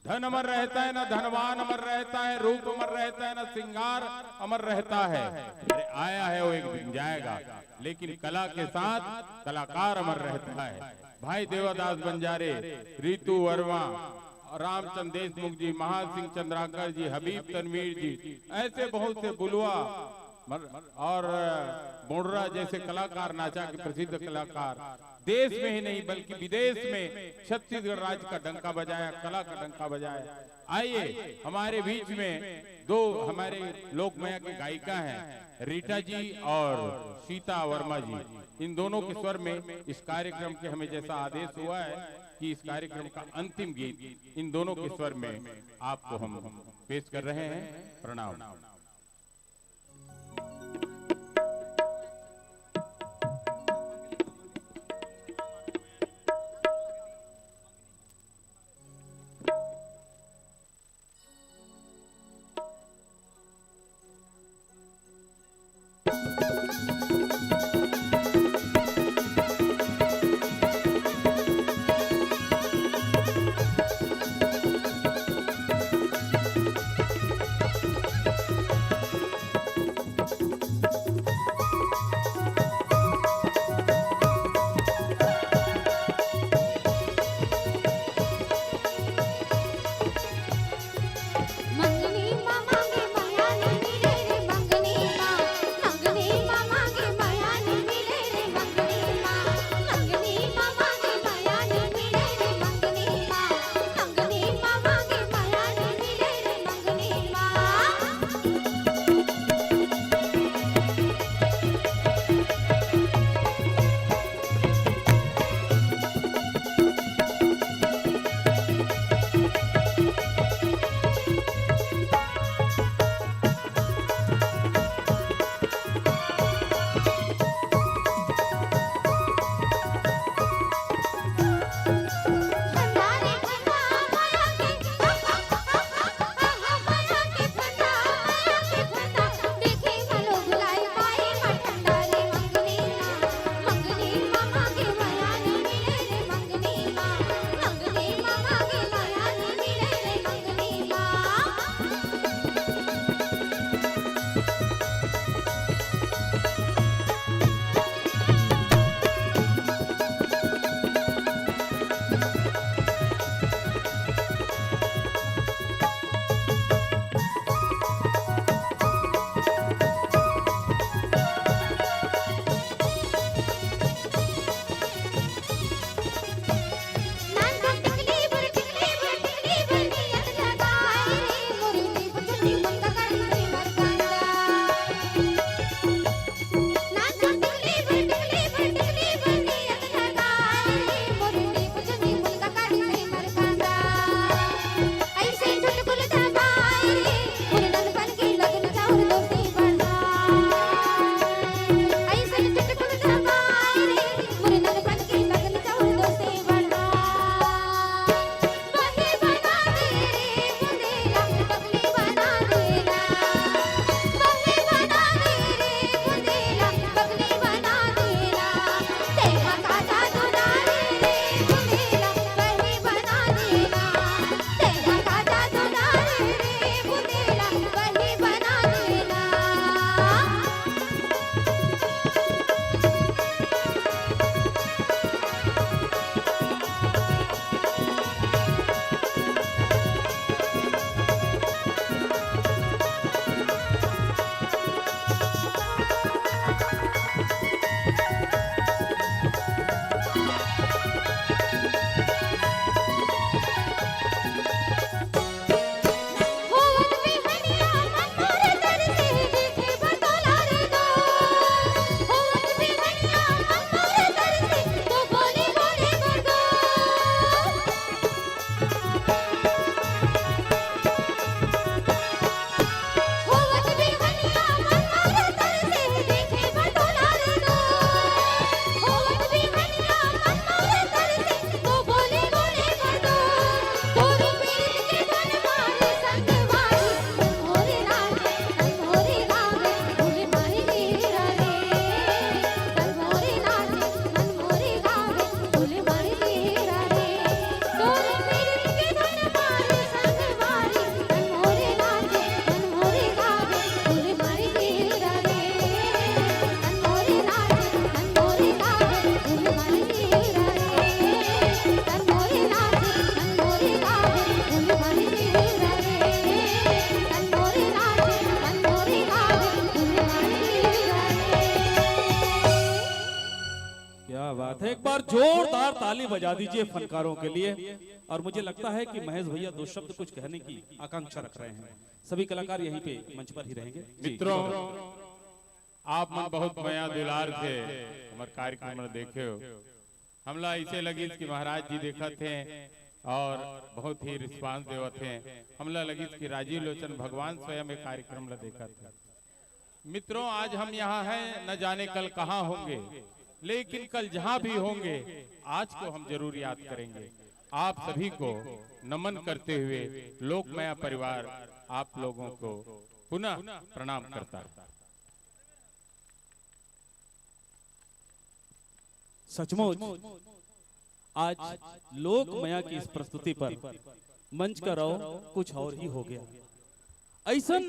धन अमर रहता है ना धनवान अमर रहता है, रूप अमर रहता है ना श्रृंगार अमर रहता है। अरे आया है वो एक दिन जाएगा, लेकिन कला के साथ कलाकार अमर रहता है। भाई देवादास बंजारे, रितु वर्मा, रामचंद्र देशमुख जी, महासिंह चंद्राकर जी, हबीब तनवीर जी, ऐसे बहुत से बुलवा और बोडरा जैसे कलाकार, नाचा के प्रसिद्ध कलाकार देश में ही नहीं बल्कि विदेश में छत्तीसगढ़ राज्य का डंका बजाया, कला का डंका बजाया। आइए हमारे बीच में दो हमारे लोकमया की गायिका हैं, रीटा जी और सीता वर्मा जी। इन दोनों के स्वर में इस कार्यक्रम के हमें जैसा आदेश हुआ है कि इस कार्यक्रम का अंतिम गीत इन दोनों के स्वर में आपको हम पेश कर रहे हैं। प्रणाम। है। एक बार जोरदार ताली बजा दीजिए फनकारों के लिए। और मुझे लगता है कि महेश भैया दो शब्द कुछ कहने की आकांक्षा रख रहे हैं। सभी कलाकार यहीं पे मंच पर ही रहेंगे। मित्रों, आप मन बहुत मया दुलार थे हमारे कार्यक्रम में देखे हो। हमला ऐसे लगी कि महाराज जी देखा थे और बहुत ही रिस्पांस देवत थे। हमला लगी कि राजीव लोचन भगवान स्वयं एक कार्यक्रम ला देखा था। मित्रों, आज हम यहाँ हैं, न जाने कल कहाँ होंगे, लेकिन कल जहाँ भी होंगे आज को हम जरूर याद करेंगे। आप सभी को नमन करते हुए लोकमाया परिवार आप लोगों को पुनः प्रणाम करता है। सचमुच आज लोक माया की इस प्रस्तुति पर मंच का रौ कुछ और ही हो गया। ऐसा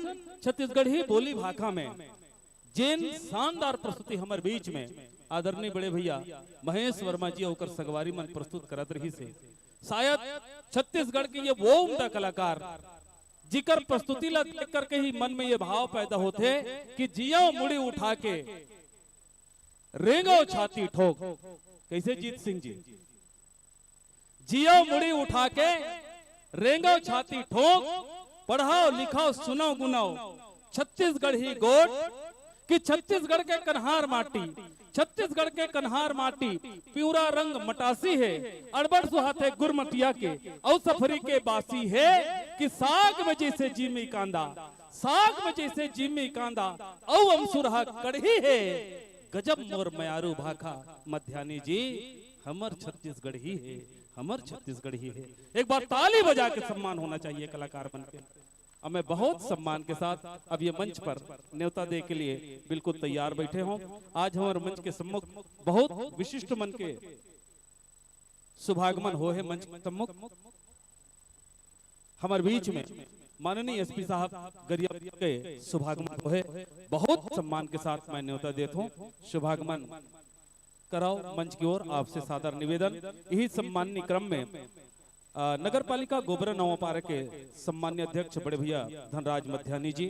छत्तीसगढ़ी बोली भाषा में जेन शानदार प्रस्तुति हमारे बीच में आदरणीय बड़े भैया महेश वर्मा जी होकर सगवारी मन प्रस्तुत करत रही से, शायद छत्तीसगढ़ के ये वो उम्दा कलाकार जिकर प्रस्तुति ला देख करके ही मन में ये भाव पैदा होते कि जियो मुड़ी उठा के रेंगो छाती ठोक। कैसे जीत सिंह जी? जियो मुड़ी उठा के रेंगो छाती ठोक, पढ़ाओ लिखाओ सुनाओ गुनाओ छत्तीसगढ़ ही गोट कि छत्तीसगढ़ के कन्हार माटी, छत्तीसगढ़ के कन्हार माटी प्यूरा रंग मटासी है, अड़बड़ सुहाते गुरमटिया के औ सफरी के बासी है कि साग में जैसे जिमी कांदा, साग में जैसे जिमी कांदा औ अमसुरहा कड़ही है, गजब मोर मयारू भाखा मध्यानी जी हमर छत्तीसगढ़ ही है, हमर छत्तीसगढ़ ही है। एक बार ताली बजा के सम्मान होना चाहिए कलाकार बन के। अब मैं बहुत सम्मान के साथ अब ये मंच पर न्योता दे के लिए बिल्कुल तैयार बैठे हों। आज हमारे मंच के सम्मुख बहुत विशिष्ट मन के शुभागमन हो है। मंच के सम्मुख हमारे बीच में माननीय एसपी साहब गरिया के शुभागमन हो है। बहुत सम्मान के साथ मैं न्योता देता हूँ, शुभागमन कराओ मंच की ओर। आपसे सादर निवेदन। यही सम्माननीय क्रम में नगर पालिका गोबरा नवापारा के सम्मान्य अध्यक्ष बड़े भैया धनराज मध्यानी जी,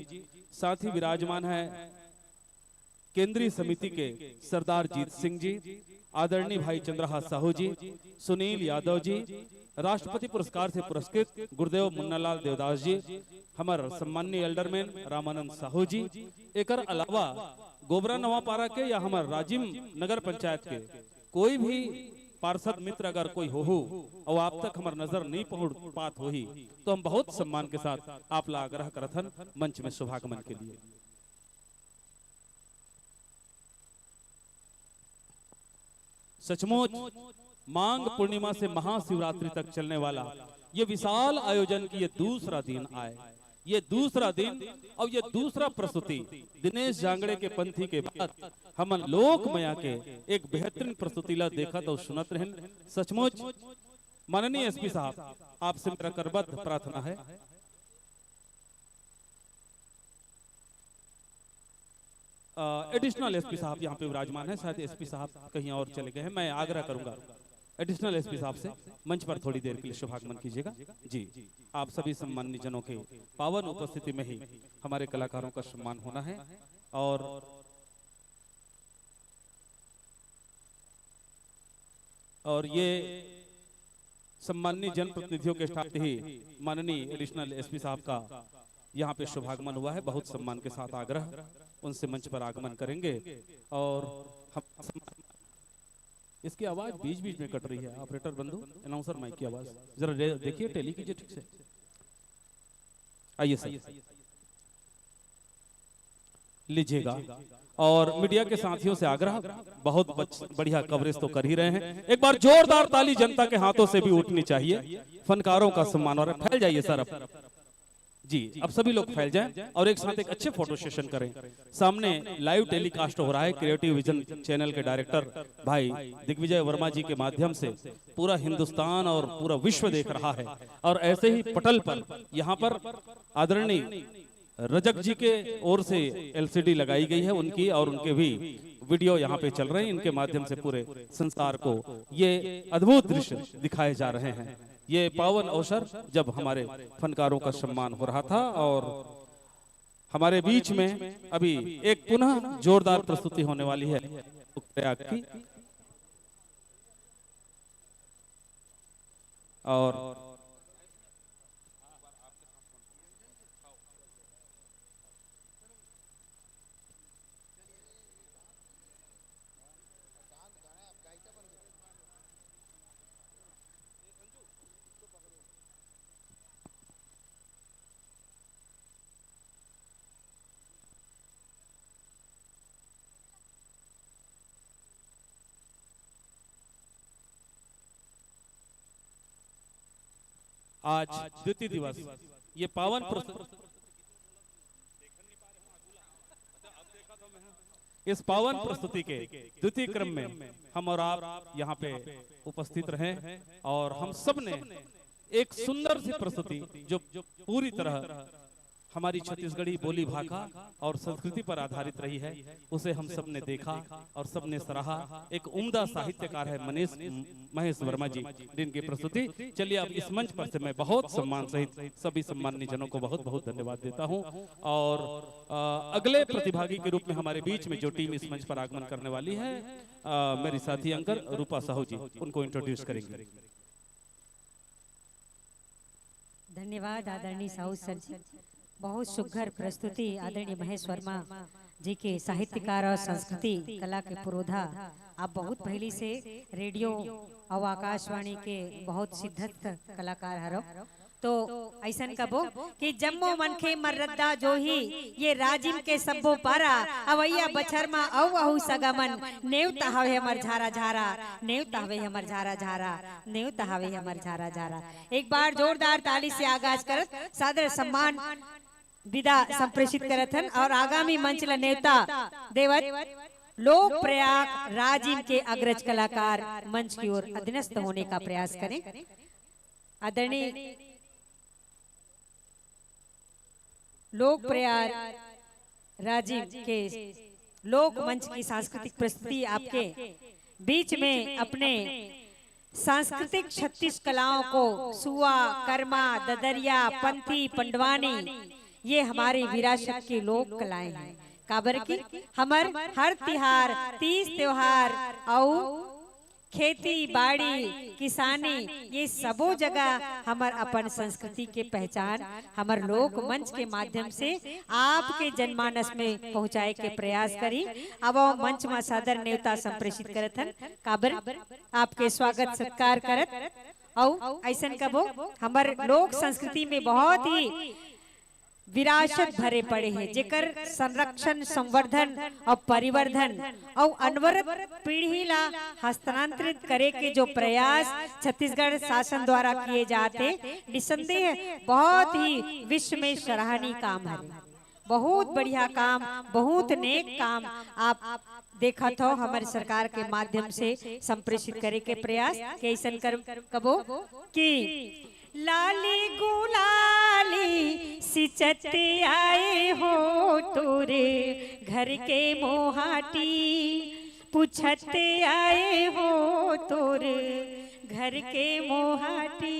साथ ही विराजमान है केंद्रीय समिति के सरदार जीत सिंह जी, आदरणीय भाई चंद्रहास साहू जी, सुनील यादव जी, राष्ट्रपति पुरस्कार से पुरस्कृत गुरुदेव मुन्नालाल देवदास जी, हमारे सम्माननीय एल्डरमैन रामानंद साहू जी, एकर अलावा गोबरा नवापारा के या हमारे राजिम नगर पंचायत के कोई भी पार्षद मित्र अगर कोई हो और आप तक हमार नजर नहीं पहुंच पात हो ही तो हम बहुत सम्मान के साथ आप ला आग्रह करथन मंच में शुभागमन के लिए। सचमुच मांग पूर्णिमा से महाशिवरात्रि तक चलने वाला ये विशाल आयोजन की ये दूसरा दिन आए, ये दूसरा दिन और ये दूसरा प्रस्तुति दिनेश जांगड़े के पंथी के बाद हम लोक माया के एक बेहतरीन प्रस्तुति ला देखा तो सुनत रहें। सचमुच माननीय एसपी साहब आपसे मेरा करबद्ध प्रार्थना है, एडिशनल एसपी साहब यहाँ पे विराजमान है, शायद एसपी साहब कहीं और चले गए हैं। मैं आग्रह करूंगा एडिशनल एसपी साहब से मंच पर थोड़ी देर के लिए शुभागमन कीजिएगा। जी, आप सभी सम्मानित जनों के पावन उपस्थिति में ही हमारे कलाकारों का सम्मान होना है। और ये सम्मानित जनप्रतिनिधियों के साथ ही माननीय एडिशनल एसपी साहब का यहाँ पे शुभागमन हुआ है। बहुत सम्मान के साथ आग्रह उनसे मंच पर आगमन करेंगे। और हम इसकी आवाज बीच बीच में कट रही है, ऑपरेटर बंधु, अनाउंसर माइक की आवाज जरा देखिए, टेली कीजिए ठीक से। आइए सर लीजिएगा। और मीडिया के साथियों से आग्रह, बहुत बढ़िया कवरेज तो कर ही रहे हैं, एक बार जोरदार ताली जनता के हाथों से भी उठनी चाहिए। फनकारों का सम्मान। और फैल जाइए सर अब जी, अब सभी लोग फैल जाएं और एक साथ एक अच्छे फोटो सेशन करें। सामने लाइव टेलीकास्ट हो रहा है क्रिएटिव विजन चैनल के डायरेक्टर भाई दिग्विजय वर्मा जी के माध्यम से पूरा हिंदुस्तान और पूरा विश्व देख रहा है। और ऐसे ही पटल पर यहाँ पर आदरणीय रजक जी के ओर से एलसीडी लगाई गई है उनकी, और उनके भी वीडियो यहाँ पे चल रहे हैं। इनके माध्यम से पूरे संसार को ये अद्भुत दृश्य दिखाए जा रहे हैं। ये पावन अवसर जब हमारे फनकारों का सम्मान हो रहा था। और हमारे बीच में अभी एक पुनः जोरदार प्रस्तुति होने वाली है प्रयाग की। और आज द्वितीय दिवस ये पावन इस पावन प्रस्तुति के द्वितीय क्रम में हम और आप यहाँ पे उपस्थित रहे और हम सब ने एक सुंदर सी प्रस्तुति जो पूरी तरह हमारी छत्तीसगढ़ी बोली भाषा और संस्कृति पर आधारित रही है, उसे हम सब ने देखा और सब ने सराहा। एक उम्दा साहित्यकार है महेश वर्मा जी, जिनकी प्रस्तुति। चलिए अब इस मंच पर से मैं बहुत सम्मान सहित सभी सम्मानित जनों को बहुत बहुत धन्यवाद देता हूं और अगले प्रतिभागी के रूप में हमारे बीच में जो टीम इस मंच पर आगमन करने वाली है, मेरी साथी अंकर रूपा साहू जी, उनको इंट्रोड्यूस करेंगे। धन्यवाद आदरणीय साहू सर जी, बहुत सुघर प्रस्तुति आदरणीय महेश वर्मा जी के साहित्यकार और संस्कृति कला के पुरोधा। आप बहुत पहले से रेडियो और आकाशवाणी के बहुत सिद्धस्त कलाकार हरो, तो ऐसा कबो कि जम्मो मनखे मर्रदा जो ही ये राजिम के सब्बो पारा अवैया बछरमा औ अहु सगमन नेवता हवे हमर झारा झारा, नेवता हवे हमर झारा झारा, नेवता हवे हमर झारा झारा। एक बार जोरदार ताली से आगाज करत सादर सम्मान विदा संप्रेषित करत हन और आगामी मंच ला नेता देवत लोक प्रयाग राजिम के अग्रज कलाकार मंच की ओर अधीनस्थ होने का प्रयास करें। आदरणीय लोक प्रयाग राजिम के लोक मंच की सांस्कृतिक प्रस्तुति आपके बीच में अपने सांस्कृतिक 36 कलाओं को सुआ, कर्मा, ददरिया, पंथी, पंडवानी, ये हमारी विरासत की लोक कलाएं हैं। काबर की हमार हर तिहार, तीज त्योहार और खेती बाड़ी किसानी ये सबो जगह हमार अपन संस्कृति के पहचान हमार लोक मंच के माध्यम से आपके जनमानस में पहुंचाए के प्रयास करी। अब मंच में सादर नेवता संप्रेषित करत हन, काबर आपके स्वागत सत्कार करत और ऐसा कबो हमार लोक संस्कृति में बहुत ही विरासत भरे पड़े हैं, जेकर संरक्षण, संवर्धन और परिवर्धन और अनवरत पीढ़ी ला हस्तांतरित करे के जो प्रयास छत्तीसगढ़ शासन द्वारा किए जाते, निसंदेह बहुत ही विश्व में सराहनीय काम है। बहुत बढ़िया काम, बहुत नेक काम आप देखा था हमारे सरकार के माध्यम से संप्रेषित करे के प्रयास कैसन कर कबो कि लाली गुलाली सिचत आए हो तोरे घर के मोहाटी, पूछत आए हो तोरे घर के मोहाटी।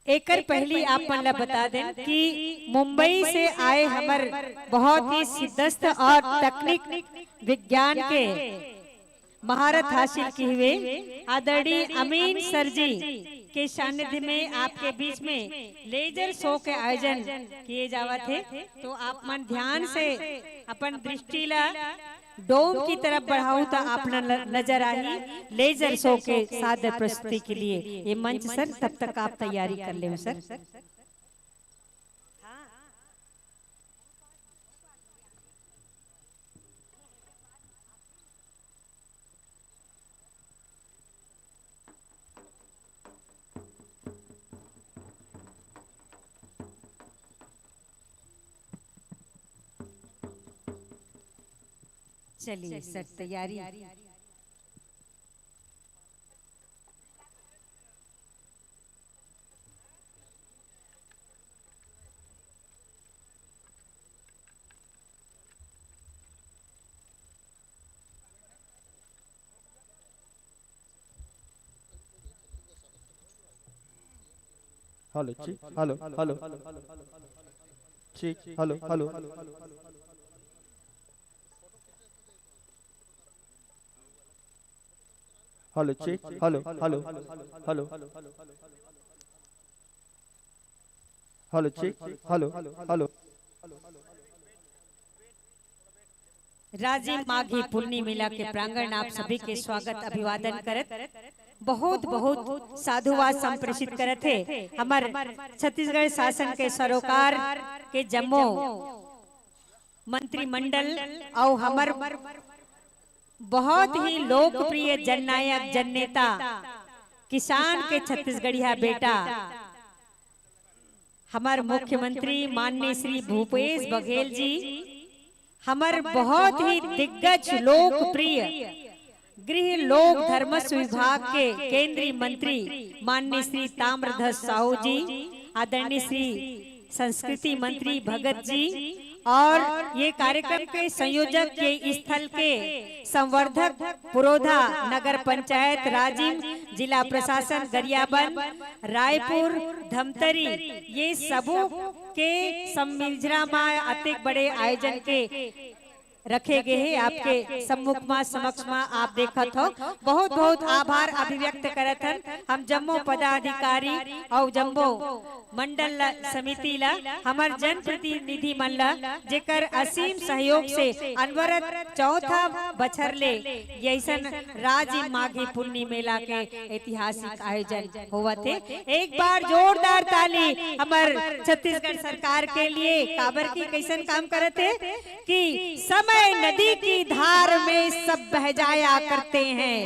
एकर पहली आप मन ला बता दें कि मुंबई से आए हमार बहुत ही सिद्धस्त और तकनीक विज्ञान के महारत हासिल की हुए आदरणीय अमीन सर जी के सानिध्य में आपके बीच में लेजर शो के आयोजन किए जावा थे, तो आप मन ध्यान से अपन दृष्टि ला डोम की तरफ बढ़ाऊं तो आप नजर आई लेजर शो के सादर प्रस्तुति के लिए ये मंच सर, तब तक आप तैयारी कर ले सर। चलिए सर तैयारी। हेलो ठीक, हेलो हेलो ठीक, hello hello hello check hello hello hello hello check hello hello Rajim Maghi Punni मेला के प्रांगण आप सभी के स्वागत अभिवादन करत बहुत बहुत साधुवाद संप्रेषित करत है हमार छत्तीसगढ़ शासन के सरोकार के जम्मो मंत्रिमंडल और हमार बहुत ही लोकप्रिय जननायक जननेता किसान के छत्तीसगढ़िया बेटा हमार मुख्यमंत्री माननीय श्री भूपेश बघेल जी हमार बहुत ही दिग्गज लोकप्रिय गृह लोक धर्मस्व विभाग के केंद्रीय मंत्री माननीय श्री ताम्रध्वज साहू जी, आदरणीय श्री संस्कृति मंत्री भगत जी और ये कार्यक्रम के संयोजक के स्थल के संवर्धक पुरोधा नगर पंचायत राजिम, जिला प्रशासन गरियाबंद, रायपुर, धमतरी, ये सबों के सम्मिलजरा में अतिक बड़े आयोजन के रखे गए हैं आपके सम्मुख में समक्ष में आप देखत हो। बहुत बहुत आभार अभिव्यक्त करत हन हम जम्मो पदाधिकारी और जम्मो मंडल समिति ला हमार जन प्रतिनिधि मन ला जेकर असीम सहयोग से अनवरत चौथा बछर ले यैसन राजिम माघी पुन्नी मेला के ऐतिहासिक आयोजन हुआ थे। एक बार जोरदार ताली हमार छत्तीसगढ़ सरकार के लिए काबर की कैसन काम करते कि समय नदी की धार में सब बह जाया करते हैं,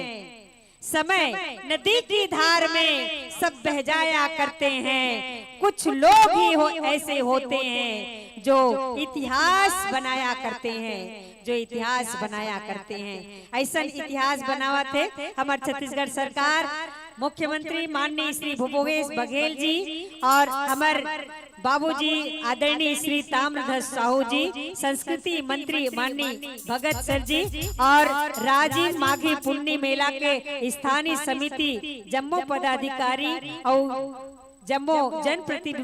समय नदी की धार में सब बह जाया करते हैं, कुछ लोग ही ऐसे होते हैं जो इतिहास बनाया करते हैं, जो इतिहास बनाया करते हैं। ऐसा इतिहास बनावा थे हमारे छत्तीसगढ़ सरकार मुख्यमंत्री माननीय श्री भूपेश बघेल जी और हमार बाबूजी आदरणीय श्री ताम्रध्वज साहू जी, संस्कृति मंत्री माननीय भगत सर जी और राजिम माघी पुन्नी मेला के स्थानीय समिति जम्मो पदाधिकारी और जम्मो जन प्रतिनिधि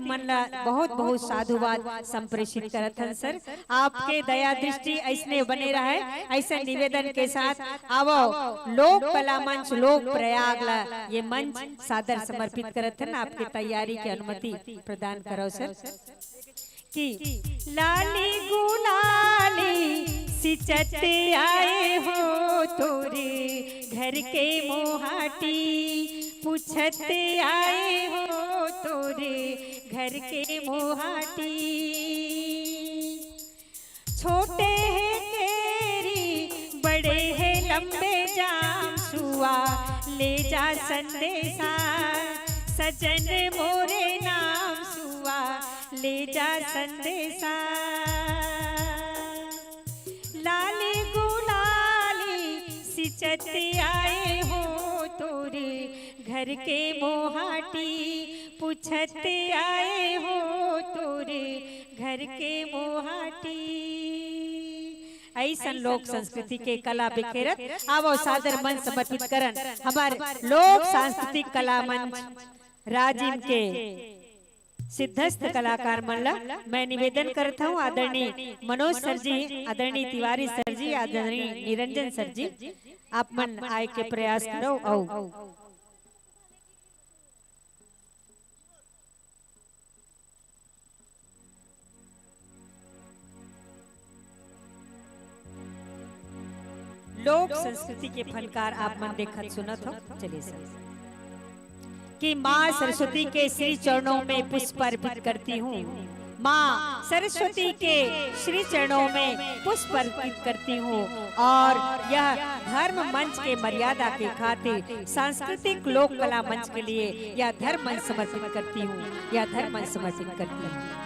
बहुत बहुत साधुवाद संप्रेषित करत हन सर। आपके दया दृष्टि ऐसने बने रहे ऐसे निवेदन के साथ आवो लोक कला मंच लोक प्रयाग ला ये मंच सादर समर्पित करत हन। आपके तैयारी की अनुमति प्रदान करो सर। कि लाली गुलाली सिचते आए हो तोरे घर के मोहाटी, पूछते आए हो तोरे घर के मोहाटी, छोटे हैं केरी बड़े हैं लंबे जाम सुआ ले जा संदेशा, सजन मोरे नाम सुआ ले जा संदेशा, लाली गुलाली सिचते आए हो तोरे घर के मोहाटी, पूछते आए हो तोरे घर के मोहाटी। ऐसा लोक संस्कृति के कला बिखेरत आवो सादर मंच समर्पित करन हमार लोक सांस्कृतिक कला मंच राजिम के सिद्धस्थ कलाकार मन मैं निवेदन करता हूँ आदरणीय मनोज सर जी, आदरणीय तिवारी सर जी, आदरणीय निरंजन सर जी, आप मन आए के प्रयास करो। आओ लोक संस्कृति के फनकार आप मन देखत सुनत हो। चलिए सर कि माँ सरस्वती के श्री चरणों में पुष्प अर्पित करती हूँ, माँ सरस्वती के श्री चरणों में पुष्प अर्पित करती हूँ और यह धर्म मंच के मर्यादा के खातिर सांस्कृतिक लोक कला मंच के लिए यह धर्म मंच समर्पित करती हूँ, यह धर्म मंच समर्पित करती हूँ।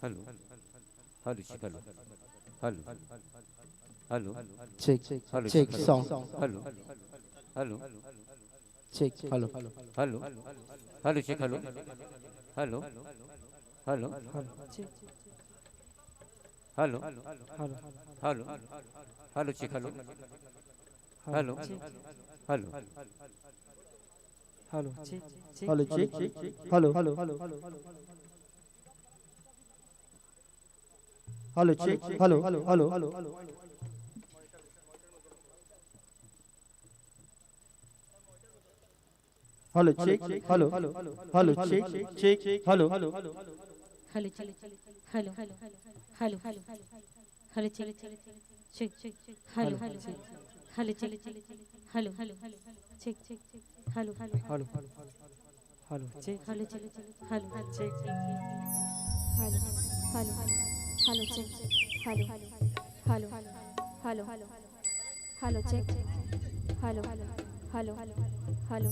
Hello hello check hello hello hello check hello check hello song hello hello check hello hello hello check hello hello hello hello hello hello check hello hello hello hello check hello hello hello check hello hello hello check hello hello check check hello hello चलो hello hello hello hello hello चलो check check hello hello hello चलो hello hello check check hello hello hello hello check hello चलो hello check hello hello hello check hello hello hello hello check hello hello hello hello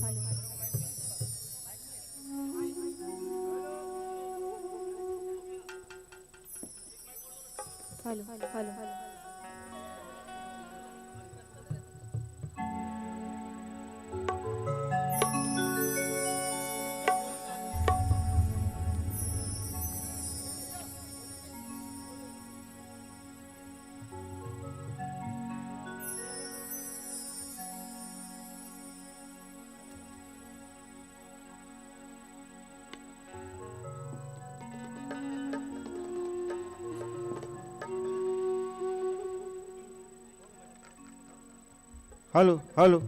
hello hello hello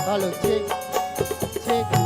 hello check check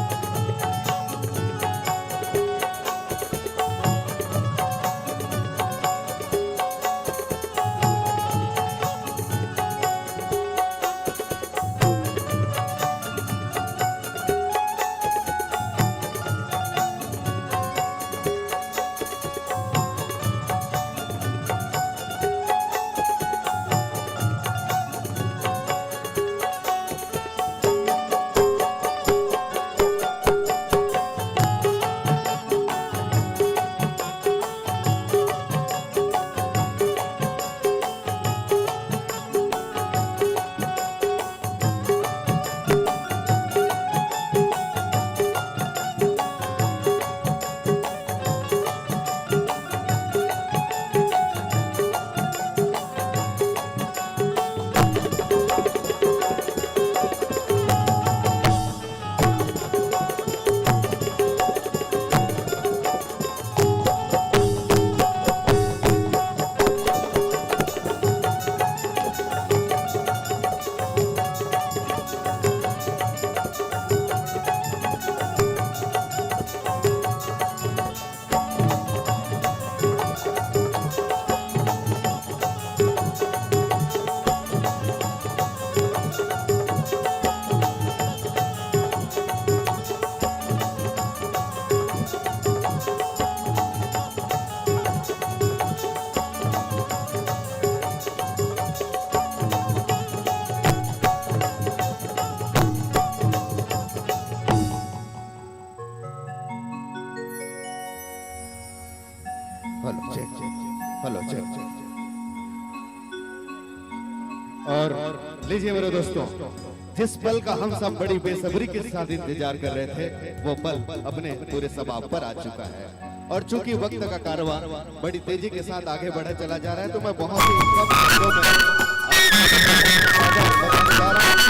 लीजिए मेरे दोस्तों, जिस पल का हम सब बड़ी बेसब्री के साथ इंतजार कर रहे थे, वो पल अपने पूरे समाप्त पर आ चुका है। और चूंकि वक्त का कारवां बड़ी तेजी के साथ आगे बढ़ा चला जा रहा है, तो मैं बहुत ही कम शब्दों में बताने जा रहा हूं।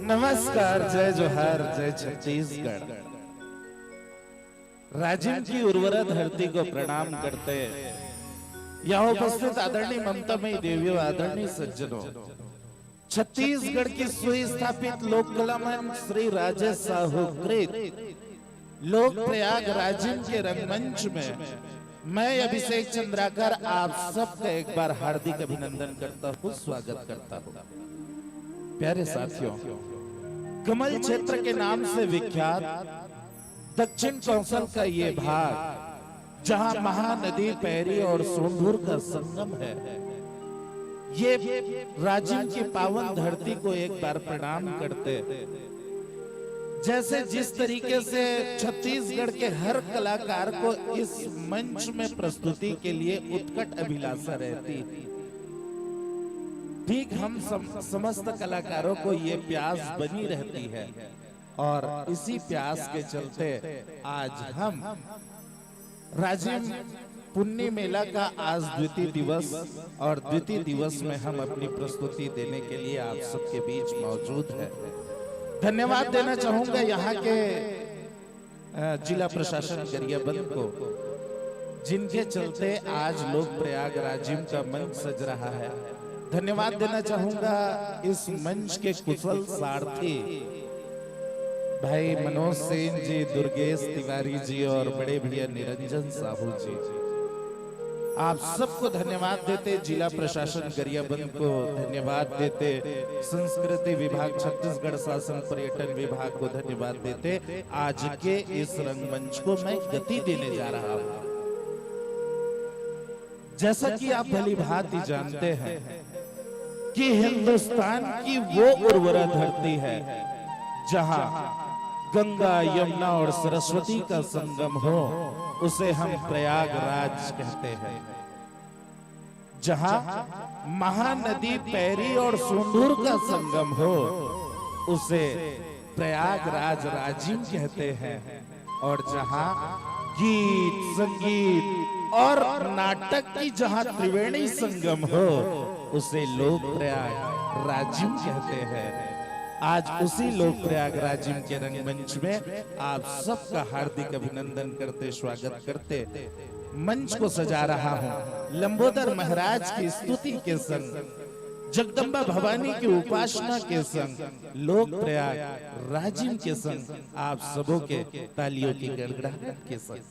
नमस्कार, जय जोहार, जय छत्तीसगढ़। राजिम की उर्वरा धरती को प्रणाम करते यहाँ उपस्थित आदरणीय ममतामयी देवियों, आदरणीय सज्जनों, छत्तीसगढ़ की सुस्थापित लोक कला मंच श्री राजेश साहू कृत लोक प्रयाग राजिम के रंगमंच में मैं अभिषेक चंद्राकर आप सबका एक बार हार्दिक अभिनंदन करता हूँ, स्वागत करता हूँ। प्यारे साथियों, कमल क्षेत्र के नाम से विख्यात दक्षिण कौशल का ये भाग, जहां महानदी पैरी और सोंढूर का संगम है, ये राजिम की पावन धरती को एक बार प्रणाम करते। जैसे जिस तरीके से छत्तीसगढ़ के हर कलाकार को इस मंच में प्रस्तुति के लिए उत्कट अभिलाषा रहती, ठीक हम समस्त कलाकारों को ये प्यास बनी रहती है। और इसी प्यास के चलते आज हम राजिम पुण्य मेला का आज द्वितीय दिवस, और द्वितीय दिवस में हम अपनी प्रस्तुति देने के लिए आप सबके बीच मौजूद हैं। धन्यवाद देना चाहूंगा यहाँ के जिला प्रशासन गरियाबंद को, जिनके चलते आज लोक प्रयाग राजिम का मंच सज रहा है। धन्यवाद देना चाहूंगा इस मंच के कुशल सारथी भाई मनोज सेन जी, दुर्गेश तिवारी जी और बड़े भैया निरंजन साहू जी। आप सबको धन्यवाद देते, जिला प्रशासन गरियाबंद को धन्यवाद देते, संस्कृति विभाग, छत्तीसगढ़ शासन पर्यटन विभाग को धन्यवाद देते। आज के इस रंगमंच को मैं गति देने जा रहा हूं। जैसा कि आप भली भांति जानते हैं कि हिंदुस्तान की वो उर्वरा धरती है जहां गंगा, यमुना और सरस्वती का संगम हो, उसे हम प्रयागराज कहते हैं। जहां महानदी पैरी और सोंढूर का संगम हो, उसे प्रयागराज राजिम कहते हैं। और जहां गीत, संगीत और नाटक की जहां त्रिवेणी संगम हो, उसे लोक प्रयाग राजिम कहते हैं। आज उसी लोक प्रयागराज जिम के रंगमंच में आप सबका हार्दिक अभिनंदन करते, स्वागत करते, मंच को सजा रहा हूं लंबोदर महाराज की स्तुति के संग, जगदम्बा भवानी की उपासना के संग, लोक प्रयाग राजिम के संग, आप सबों के तालियों की गड़गड़ाहट के संग।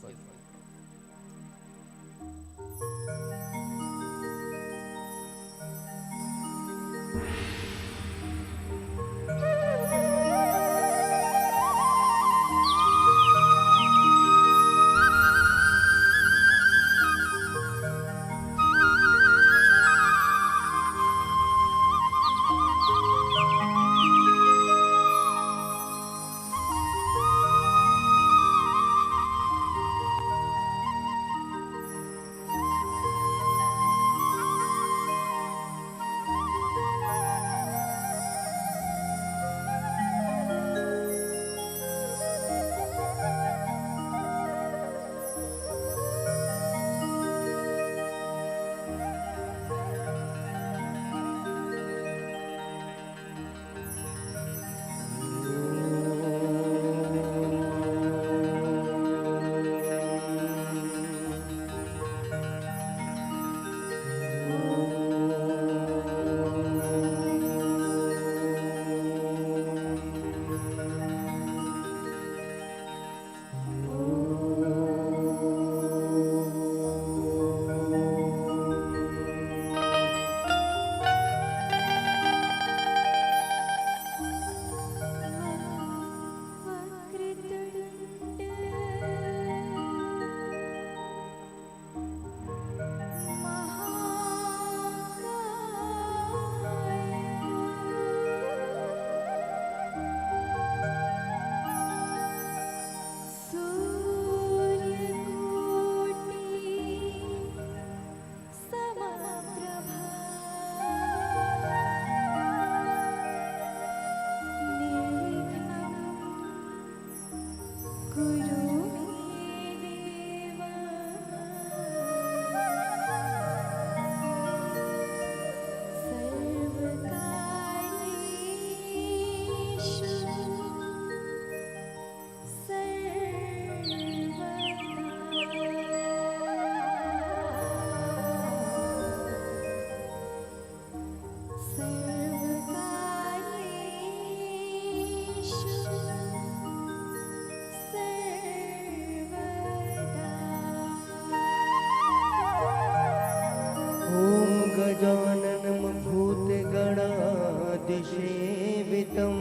गजाननं भूतगणादिसेवितं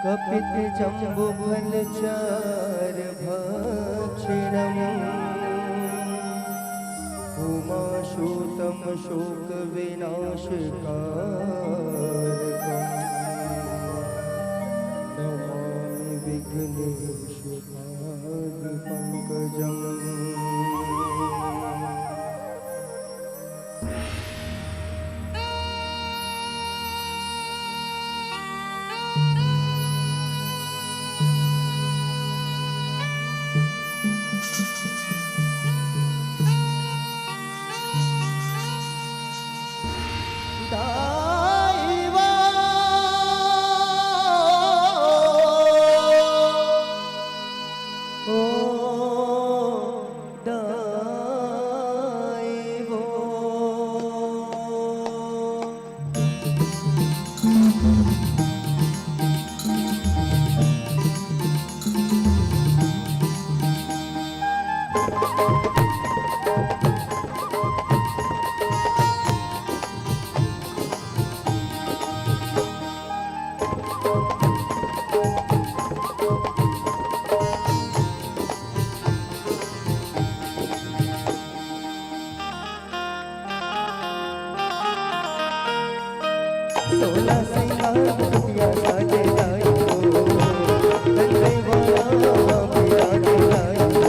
कपितजम्बुफलचारुभक्षणम् उमासुतं शोकविनाशकारकम् नमामि विघ्नेशपादपङ्कजम्। सोला सिंगार बिटिया साजे लाई हो, धनई वाला मेरा दिलाई हो।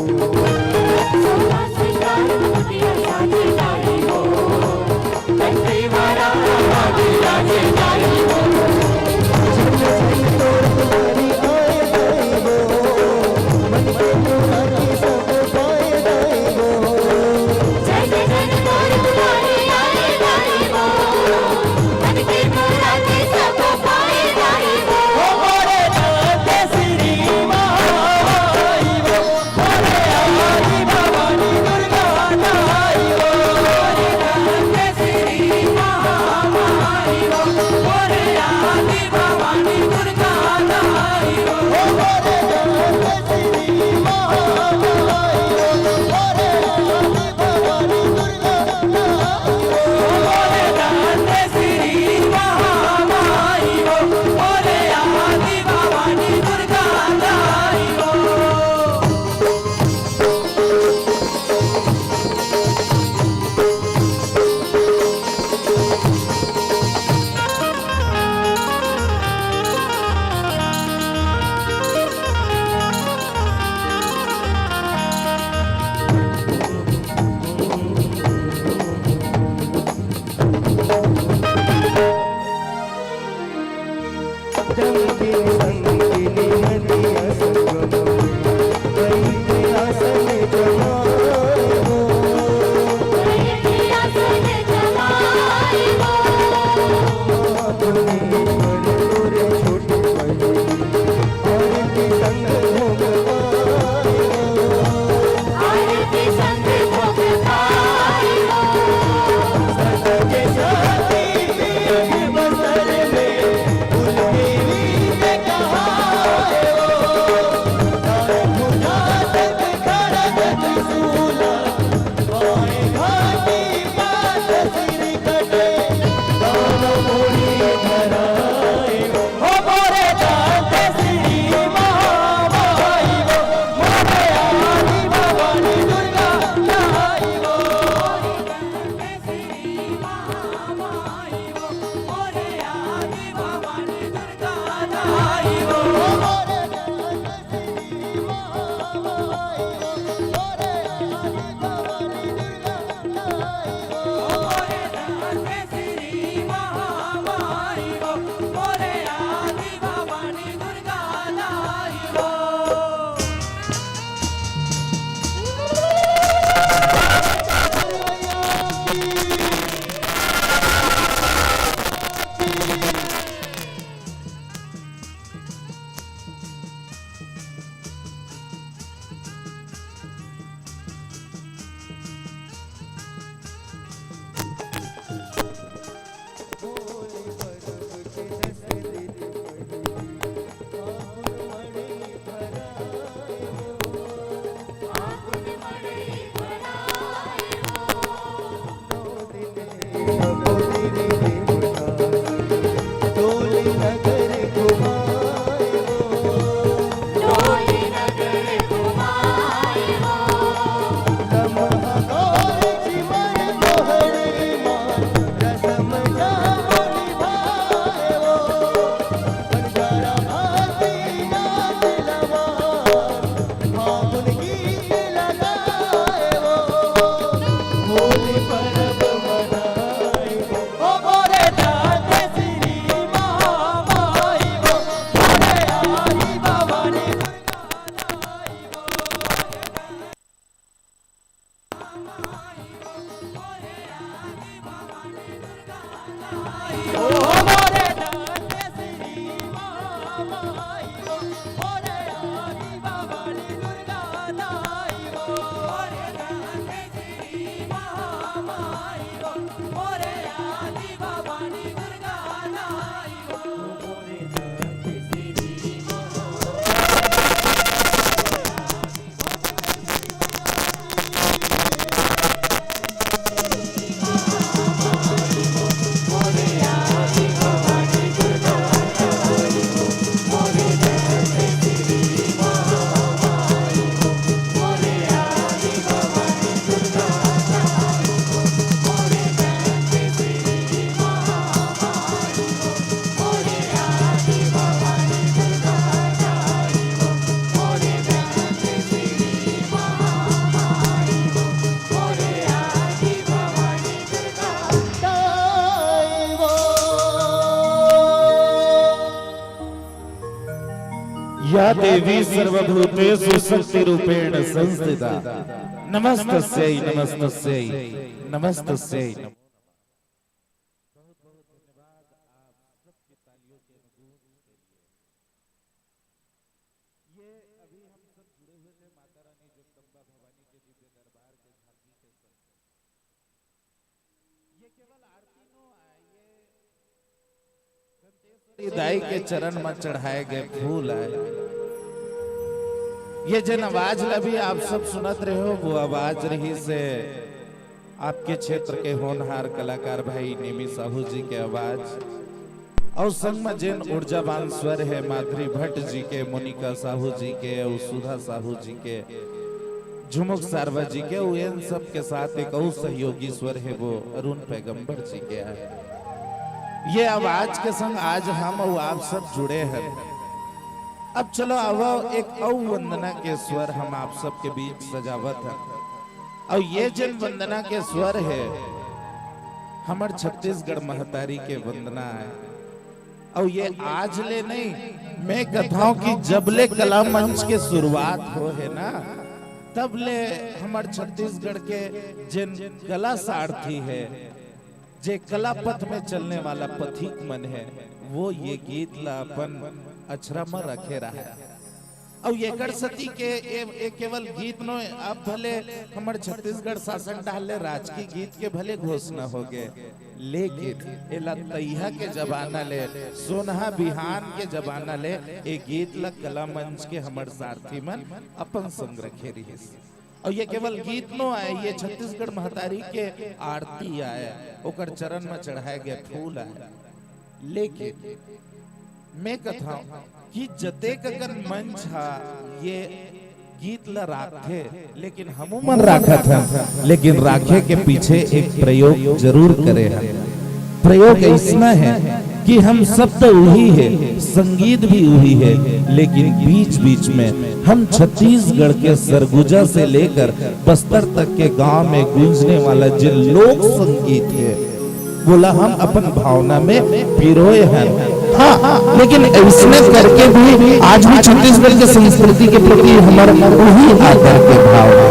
या देवी सर्वभूतेषु शक्तिरूपेण संस्थिता नमस्तस्यै नमस्तस्यै नमस्तस्यै। दाई के चरण में चढ़ाए गए फूल आए। ये जन आवाज लभी आप सब सुनत रहे हो, वो आवाज रही से आपके क्षेत्र के होनहार कलाकार भाई नेमी साहू जी के आवाज और संग में जिन ऊर्जावान स्वर है माधुरी भट्ट जी के, मोनिका साहू जी के और सुधा साहू जी के, झुमुक सारवा जी के, इन सब के साथ एक और सहयोगी स्वर है वो अरुण पैगंबर जी के है। ये आवाज के संग आज हम और आप सब जुड़े हैं। अब चलो अब एक और वंदना के स्वर हम आप सब के बीच सजावत है। और ये जिन वंदना के स्वर है हमार छत्तीसगढ़ महतारी के वंदना है। और ये आज ले नहीं, मैं कथाओं की जबले कला मंच के शुरुआत हो है ना, तब ले हमार छत्तीसगढ़ के जिन कला सारथी है, जे कला पथ में चलने वाला पथिक मन है, वो ये गीत ला अपन अक्षरा में रखे रहा है। और ये सती के ए केवल गीत नो, अब भले हमारे छत्तीसगढ़ शासन डाले राजकीय गीत के भले घोषणा हो गए, लेकिन एला तैहा के जमाना ले, सोनहा बिहान के जमाना ले, ए गीत ला कला मंच के हमारे सारथी मन अपन संग रखे रही। और ये केवल गीत नो आए, ये छत्तीसगढ़ महतारी के आरती आए, ओकर चरण में चढ़ाए गए फूल आए। लेकिन मैं कथा कि जतेक अगर मंच हा ये गीत ला राखे, लेकिन हमू मन राखा था, लेकिन राखे के पीछे एक प्रयोग जरूर करे हैं। प्रयोग ऐसा है कि हम शब्द वही है, संगीत भी वही है, लेकिन बीच बीच में हम छत्तीसगढ़ के सरगुजा से लेकर बस्तर तक के गांव में गूंजने वाला जो लोक संगीत है, बोला हम अपन भावना में पिरोए हैं। हाँ, लेकिन ऐसा करके भी आज भी छत्तीसगढ़ के संस्कृति के प्रति हमारा वही आदर के भाव है।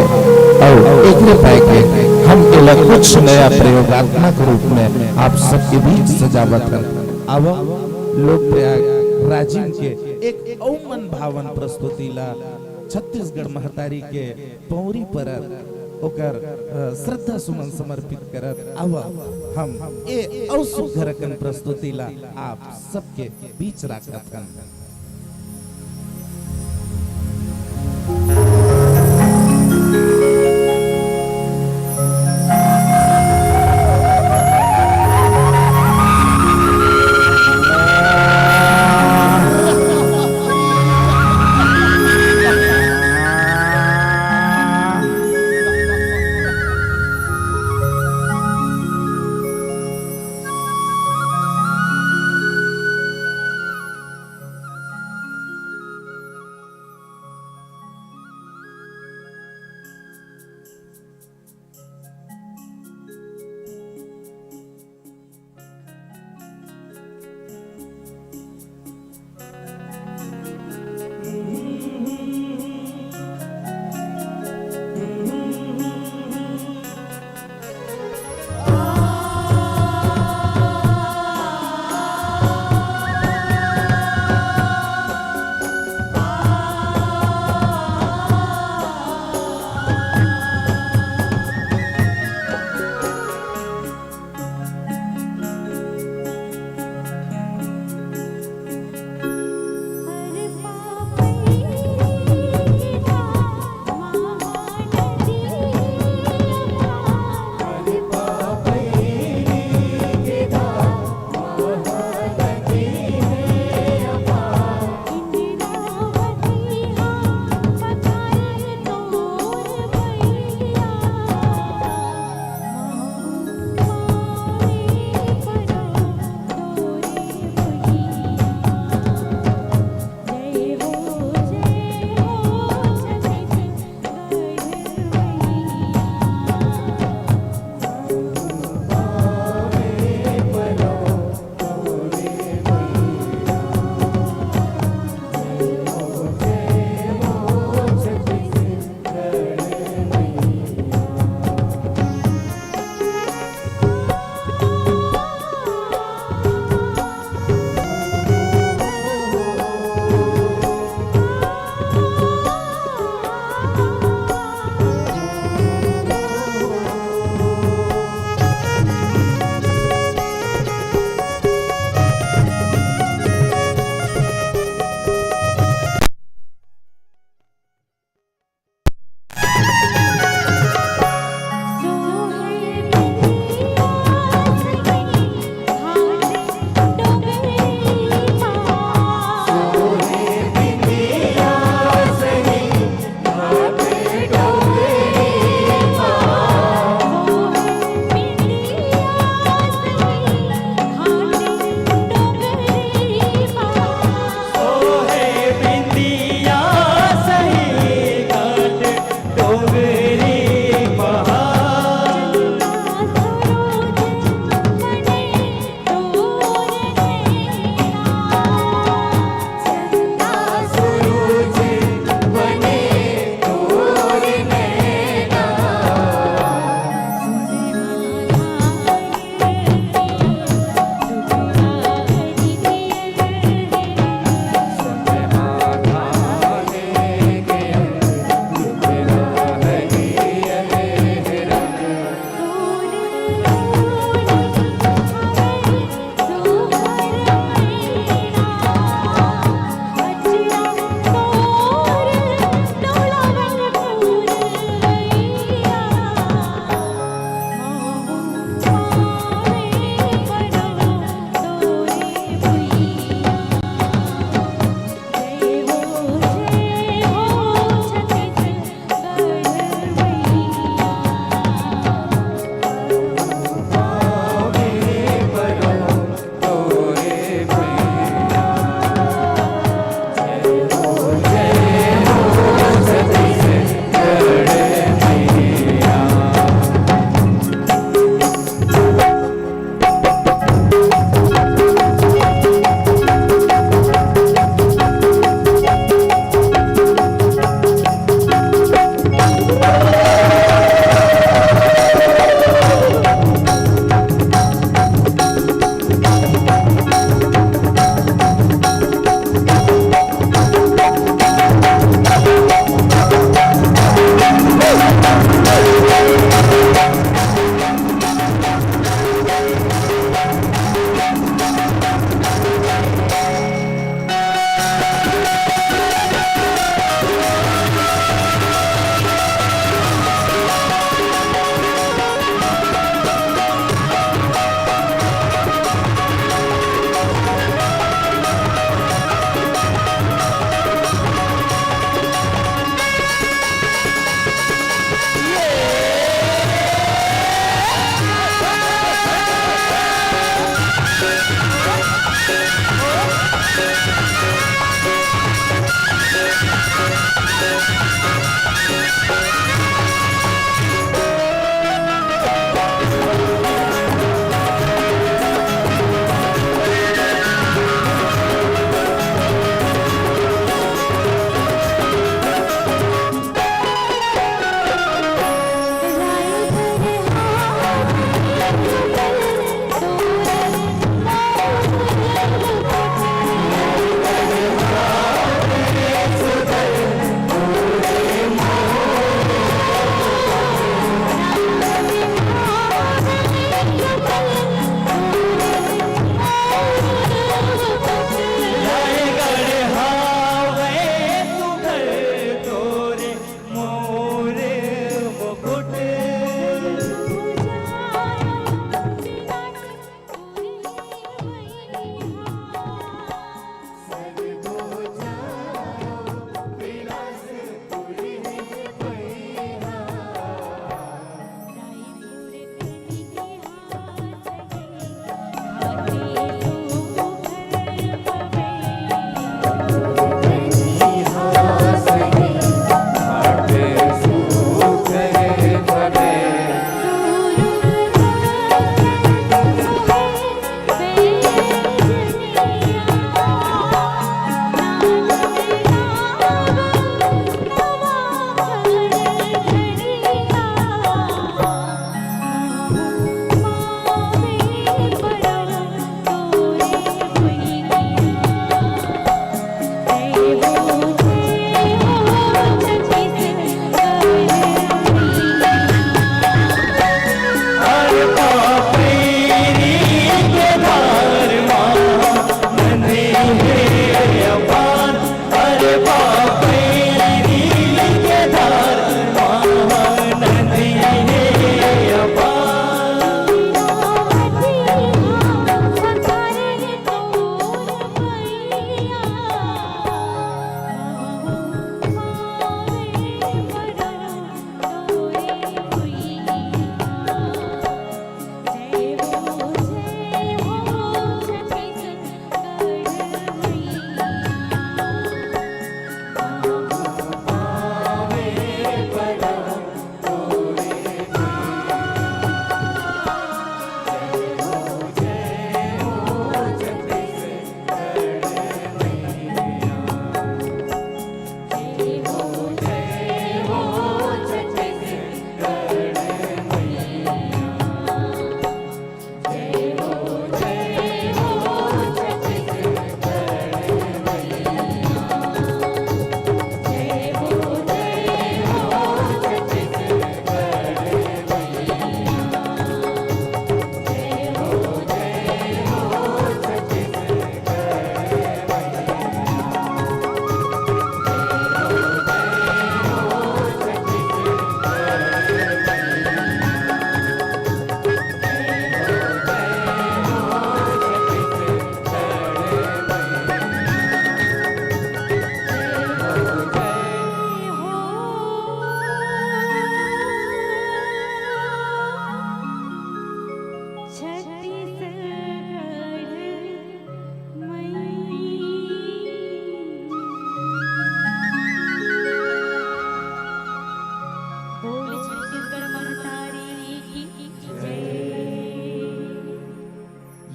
और एक के हम कुछ नया प्रयोगात्मक रूप में आप सबके बीच सजावट कर अब लोक प्रयाग राजीव के एक औमन भावन प्रस्तुति ला छत्तीसगढ़ महतारी के पौरी पर ओकर श्रद्धा सुमन समर्पित करत अब हम ए औसुघरकन प्रस्तुति ला आप सबके बीच राखत हन।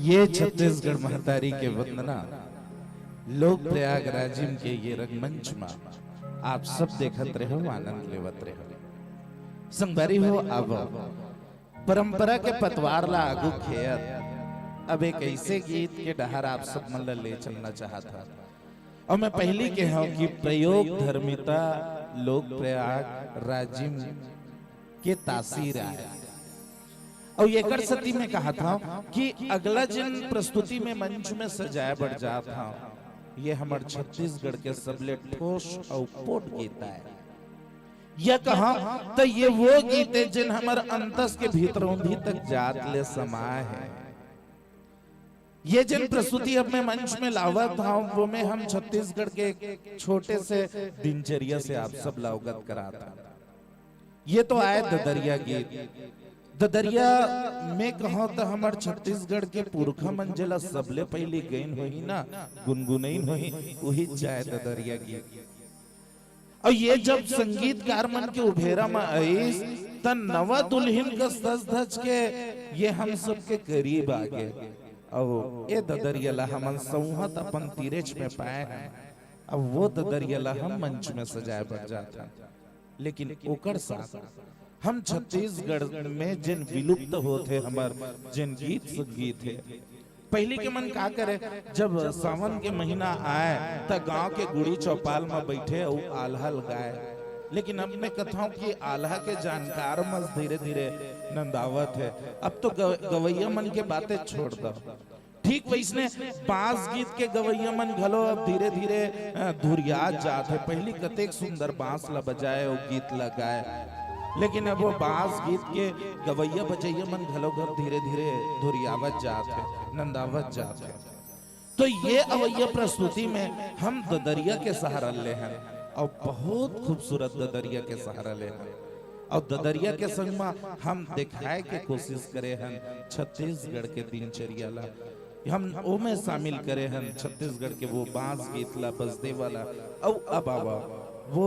ये छत्तीसगढ़ महतारी के वंदना लोक प्रयागराज के ये रंगमंच में आप सब देखत रहो, आनंद लेवत रहो। संगवारी हो, अब परंपरा के पतवार ला आगू खेत अब एक ऐसे गीत के डहर आप सब मन ला ले चलना चाहता। और मैं पहली के हूं कि प्रयोग धर्मिता लोक प्रयाग राजिम के तासीर आया। और ये कर सती में कहा था कि अगला जिन प्रस्तुति में मंच में सजाया बढ़ जाता ये हमार छत्तीसगढ़ के सबले ठोस और पोट गीत है। यह कहा तो ये वो गीत है जिन हमार अंतस के भीतरों भी तक जात ले समाये है। ये जिन प्रस्तुति अब मैं मंच में लावा था वो में हम छत्तीसगढ़ के एक छोटे से दिनचर्या से आप सब अवगत कराता। ये तो आए ददरिया गीत। ददरिया में कहो तो हमार छत्तीसगढ़ के पुरखा मंजिला सबले पहली गईन हुई ना गुनगुनईन हुई वही चाहे ददरिया गीत। और ये जब संगीतकार मन के उभेरा में आई तन नवा दुल्हन का सज धज के ये हम सबके करीब आ गए। और ये ददरियाला हम संहत अपन तीरेच में पाए हैं। अब वो ददरियाला हम मंच में सजाए बढ़ जाता। लेकिन ओकर साथ हम छत्तीसगढ़ में जिन विलुप्त होते हमार जिन गीत संगीत है पहले के मन का करे जब सावन के महीना आए तो गांव के गुड़ी चौपाल में बैठे और आल्हा लगाए। लेकिन अब मैं कथाओं की आल्हा के जानकार मस धीरे धीरे नंदावत है। अब तो गवैया मन के बातें छोड़ दो। ठीक वैसने बांस गीत के गवैया मन घलो अब धीरे धीरे धुरियात जात है। पहली कतेक सुंदर बांस ला बजाए और गीत लगाए। लेकिन अब वो बांस गीत के गवैया बजैया मन घलो घर धीरे धीरे धुरियावत जात है, नंदावत जात है। तो ये अवैया प्रस्तुति में हम ददरिया के सहारा ले हैं और बहुत खूबसूरत ददरिया के सहारा ले हैं। और ददरिया के संग में हम दिखाए के कोशिश करे हैं छत्तीसगढ़ के दिनचर्या ला। हम ओ में शामिल करे हैं छत्तीसगढ़ के वो बांस गीत ला बजदे वाला। और अब आवा वो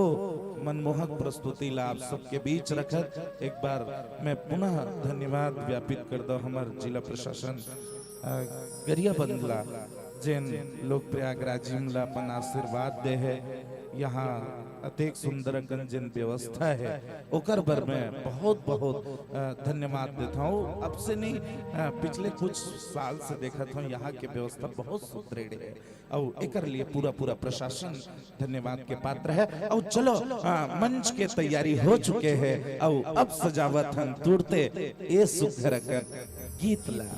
मनमोहक प्रस्तुति ला आप सबके बीच रखत एक बार मैं पुनः धन्यवाद ज्ञापित कर दो हमार जिला प्रशासन गरिया बंदला जिन लोक प्रयागराज ला अपन आशीर्वाद दे है। यहाँ अतेक सुंदर जिन व्यवस्था है ओकर बर में बहुत बहुत धन्यवाद देता हूँ। अब से नहीं पिछले कुछ साल से देखा था यहाँ की व्यवस्था बहुत सुदृढ़ है और एकर लिए पूरा पूरा प्रशासन धन्यवाद के पात्र है। और चलो मंच के तैयारी हो चुके हैं और अब सजावट हम तुरते ये सुघर गीत ला।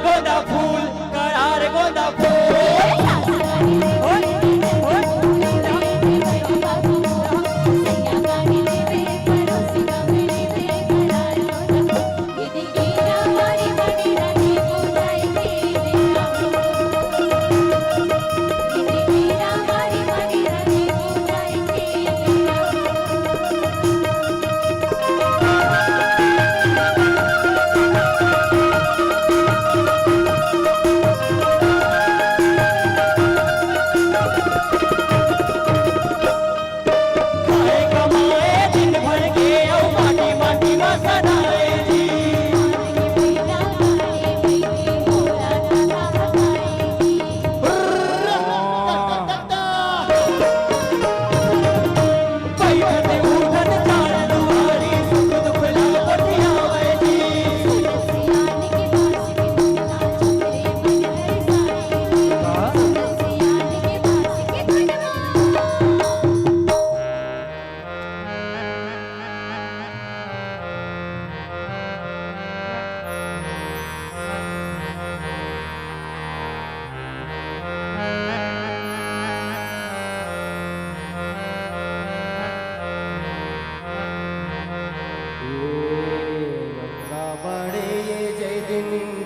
गोंदा फूल करार गोंदा फूल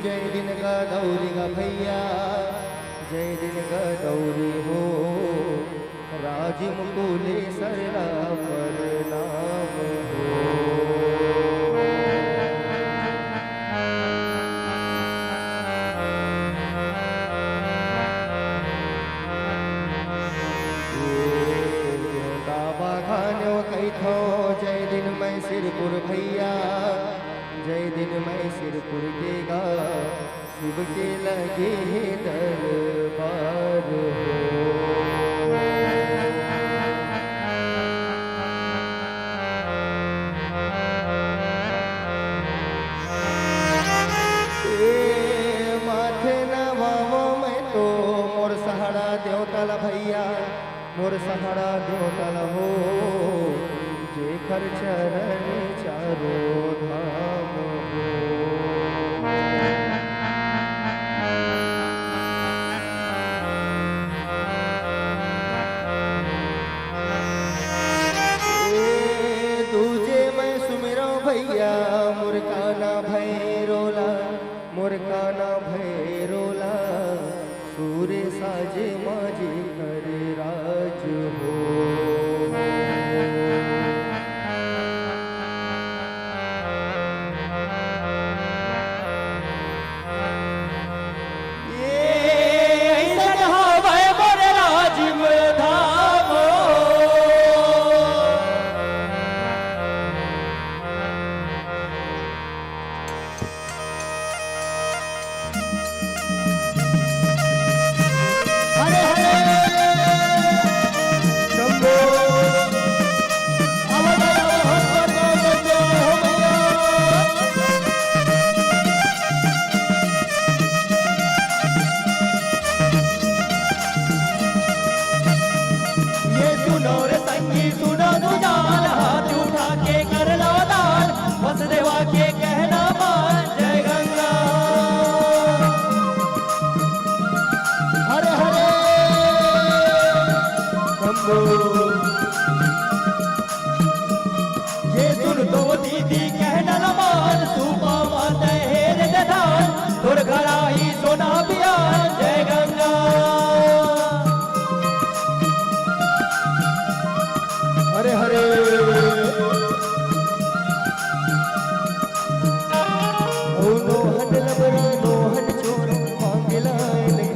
जय दिन का गौरी का भैया जय दिन का गौरी हो राज मुकुले सरला पर नाम जय दिन मैं सिरपुर भैया जय दिन मैं सिरपुर के गा शिव के लगे दरबार माथे नवाओ मैं तो मोर सहारा देवतल भैया मोर सहारा देवतल हो जेकर चरण चारो धाम हो दूजे मैं सुमिरो भैया मुरकाना भैरोला मुरकाना भैरोला सूर्य साजे माजे कर राज हो ये सुन तो दीदी कहना लमान सूपा माता हेर दधान तुर घराई सोना बियान जय गंगा हरे हरे ओ नोहन लबरा नोहन चोर मांगेला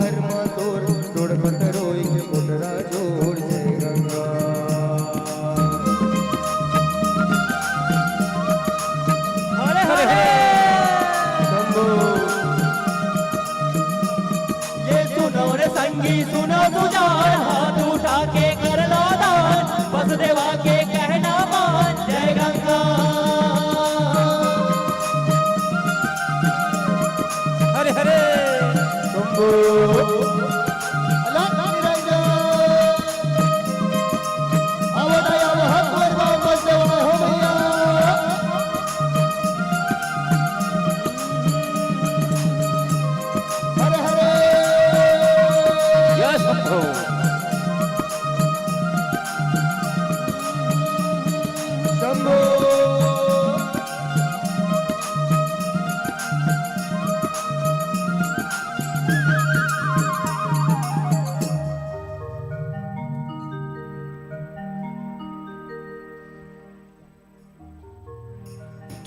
घर मा तोर तोड़ बतरोई मुनरा जोड़ जय गंगा हरे हरे ये सुनो रे संगी सुनो तुझार हाथ उठा के कर लो दान बस देवा के कहना मान जय गंगा हरे हरे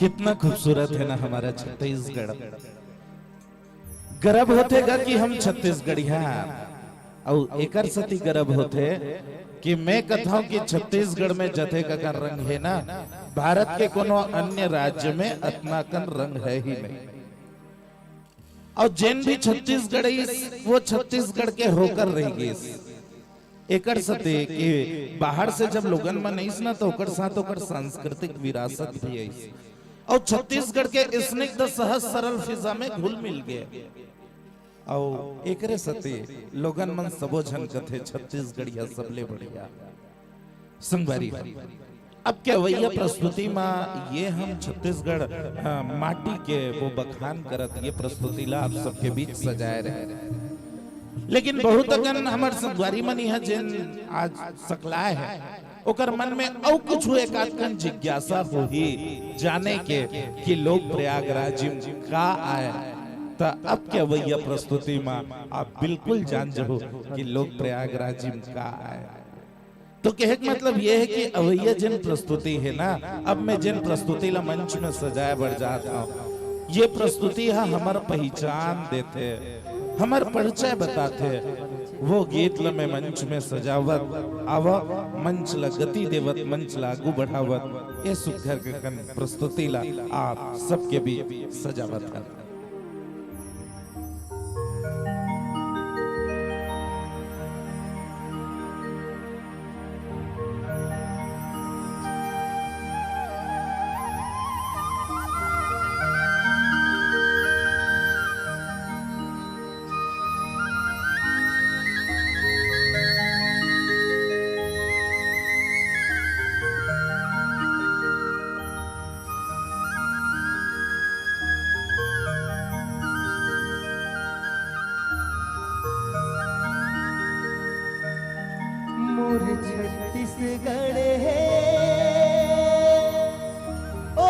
कितना खूबसूरत है ना हमारा छत्तीसगढ़। गर्व होतेगा कि हम छत्तीसगढ़िया और एकर सती गर्व होते कि मैं कथा कि छत्तीसगढ़ में जथे का रंग है ना, भारत के कोनो अन्य राज्य में अतना कन रंग है ही नहीं। और जैन भी छत्तीसगढ़ वो छत्तीसगढ़ के होकर रहेगी। एकर सते कि बाहर से जब लोगन मन आइस ना तो ओकर साथ ओकर सांस्कृतिक विरासत भी आइस और छत्तीसगढ़ के स्निग्ध सहज सरल फिजा में घुल मिल गए। और एकरे सते लोगन मन सबो झन कथे छत्तीसगढ़िया सबले बढ़िया संगवारी। अब क्या वैया प्रस्तुति में ये हम छत्तीसगढ़ माटी के वो बखान करत ये प्रस्तुति ला आप सबके बीच सजाए रहे। लेकिन बहुत अगन हमार संगवारी मन यह जिन आज सकलाए है ओकर मन में और कुछ एक आदकन जिज्ञासा हो ही जाने के कि लोग प्रयागराज का आए। तो अब क्या वैया प्रस्तुति में आप बिल्कुल जान जाओ कि लोग प्रयागराज का आए। तो कहे मतलब यह है कि अवैया जिन प्रस्तुति है ना, अब मैं जिन प्रस्तुति ला मंच में सजाए बढ़ जाता हूँ, ये प्रस्तुति है हमार पहचान देते, हमार परिचय बताते। वो गीत ला मैं मंच में सजावत आवा, मंच ला गति देवत, मंच ला आगू बढ़ावत, ये सुघर के प्रस्तुति ला आप सबके भी सजावत कर। छत्तीसगढ़ है ओ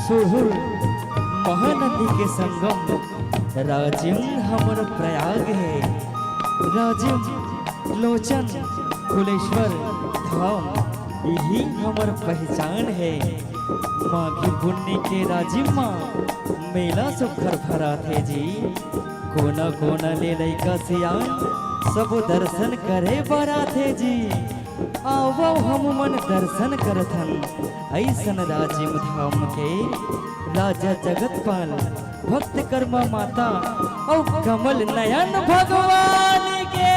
सुहुर महानदी के संगम राजिम हमर प्रयाग है। राजिम लोचन कुलेश्वर धाम यही हमर पहचान है। माघी पुण्य के राजिम माँ मेला सुखर भरा थे जी। कोना कोना ले लैका सियान सब दर्शन करे बरा थे जी। आवो हम मन दर्शन करथन ऐसन राजिम धाम के। राजा जगतपाल भक्त कर्मा माता और कमल नयन भगवान के।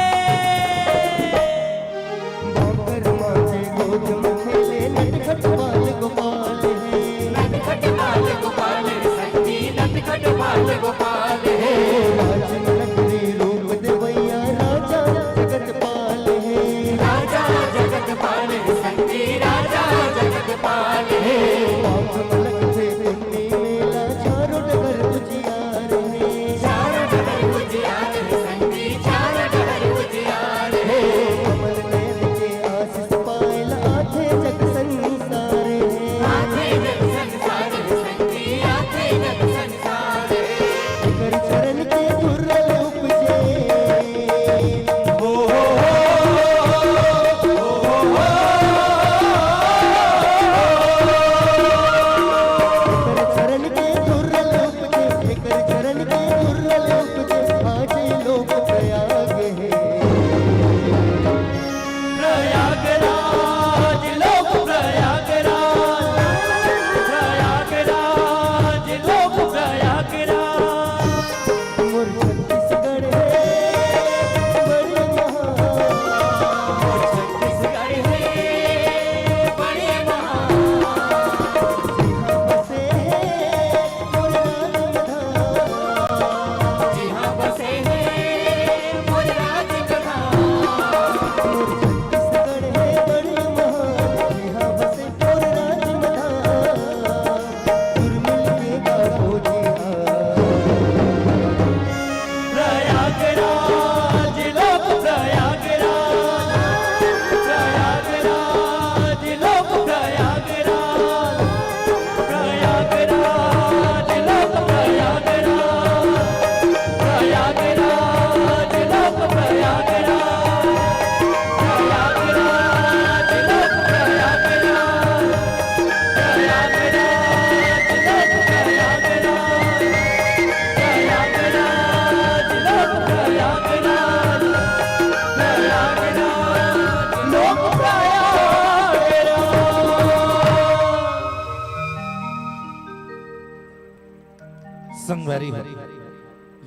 संगवारी हो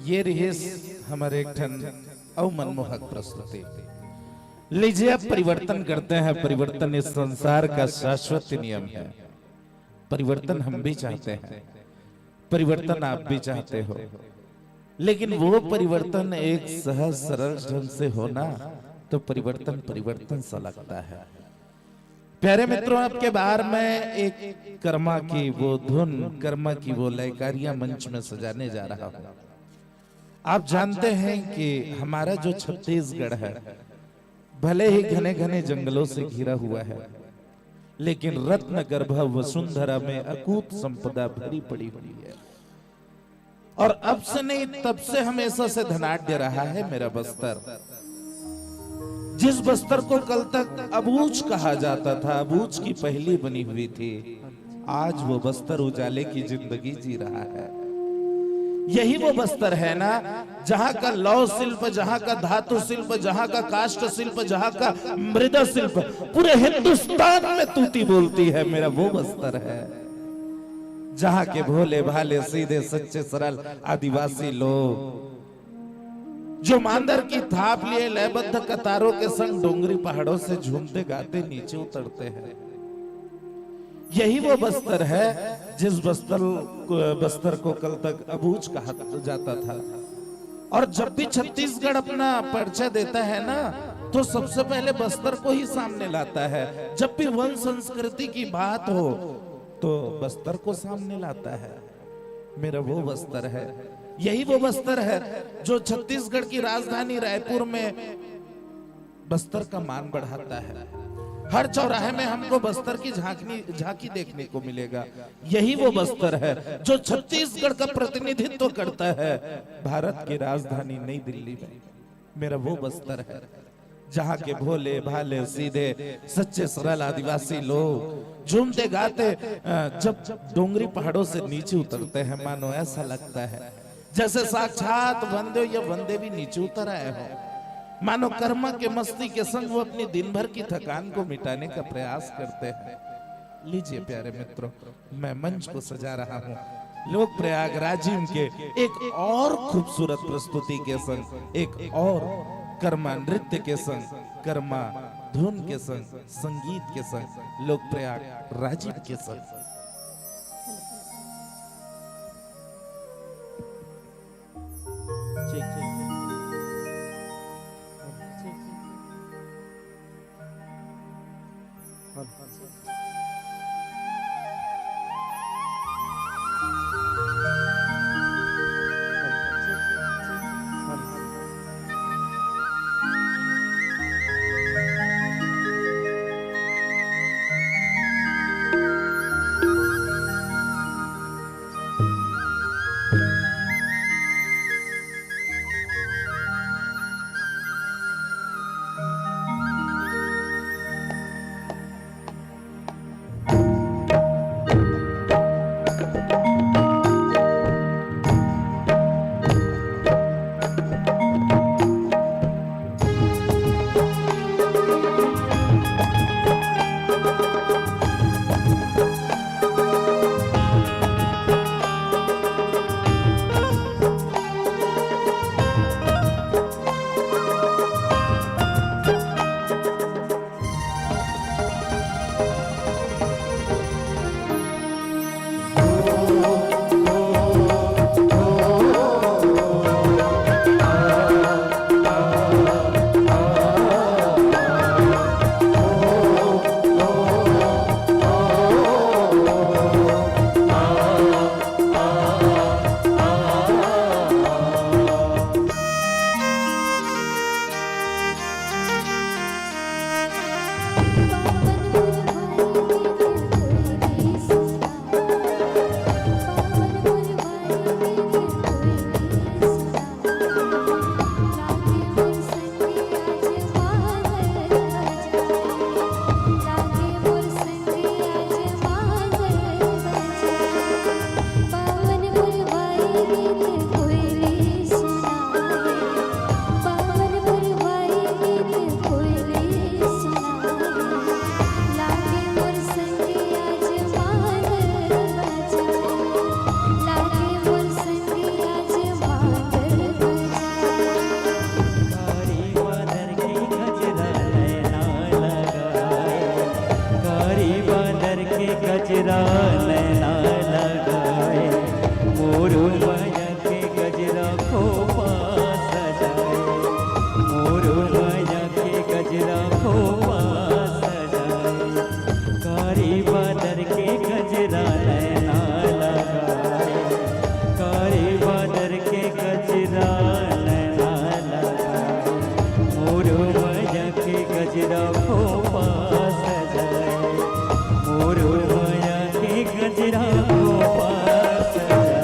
ये रहे हमारे एक ठन औ मनमोहक प्रस्तुति। लीजिए अब परिवर्तन करते हैं। परिवर्तन इस संसार का शाश्वत नियम है। परिवर्तन हम भी चाहते हैं, परिवर्तन आप भी चाहते हो, लेकिन वो परिवर्तन एक सहज सरल ढंग से होना तो परिवर्तन परिवर्तन सा लगता है। प्यारे मित्रों, आपके बाहर में एक कर्मा की वो धुन, कर्मा की वो लयकारियां मंच में सजाने जा रहा हूं। आप जानते हैं कि हमारा जो छत्तीसगढ़ है भले ही घने घने जंगलों से घिरा हुआ है, लेकिन रत्न गर्भ वसुंधरा में अकूत संपदा भरी पड़ी हुई है। और अब से नहीं तब से हमेशा से धनाढ्य रहा है मेरा बस्तर। जिस बस्तर को कल तक अबूझ कहा जाता था, अबूझ की पहली बनी हुई थी, आज वो बस्तर उजाले की जिंदगी जी रहा है। यही वो बस्तर है ना जहां का लौह शिल्प, जहां का धातु शिल्प, जहां का काष्ठ शिल्प, जहां का मृदा शिल्प पूरे हिंदुस्तान में तूती बोलती है। मेरा वो बस्तर है जहां के भोले भाले सीधे सच्चे सरल आदिवासी लोग जो मांदर की थाप लिए लयबद्ध कतारों के संग डोंगरी पहाड़ों से झूमते गाते नीचे उतरते हैं। यही वो बस्तर है जिस बस्तर को कल तक अबूझ कहा जाता था। और जब भी छत्तीसगढ़ अपना परिचय देता है ना तो सबसे पहले बस्तर को ही सामने लाता है। जब भी वन संस्कृति की बात हो तो बस्तर को सामने लाता है। मेरा वो बस्तर है यही वो बस्तर है जो छत्तीसगढ़ की राजधानी रायपुर में बस्तर का मान बढ़ाता है। हर चौराहे में हमको बस्तर की झांकी देखने को मिलेगा। यही वो बस्तर है जो छत्तीसगढ़ का प्रतिनिधित्व करता है भारत की राजधानी नई दिल्ली में। मेरा वो बस्तर है जहाँ के भोले भाले सीधे सच्चे सरल आदिवासी लोग झूमते गाते जब डोंगरी पहाड़ों से नीचे उतरते हैं, मानो ऐसा लगता है जैसे साक्षात वंदे या वंदे भी नीचे उतर आए हो। मानो कर्मा के मस्ती के संग वो अपनी दिन भर की थकान को मिटाने का प्रयास करते हैं। लीजिए प्यारे मित्रों, मैं मंच को सजा रहा हूँ लोक प्रयागराजिम के एक और खूबसूरत प्रस्तुति के संग, एक और कर्मा नृत्य के संग, कर्मा धुन के संग, संगीत के संग, लोक प्रयागराजिम के संग। गजरा नैना लगाए, मोरू माया के गजरा खोपा सजाए, मोरू माया के गजरा खोपा सजाए, कारी बादर के गजरा नैना लगाए, कारी बादर के गजरा नैना लगाए, मोरू माया के गजरा खोपा सजाए, मोरू माया के गजरा खोपा सजाए।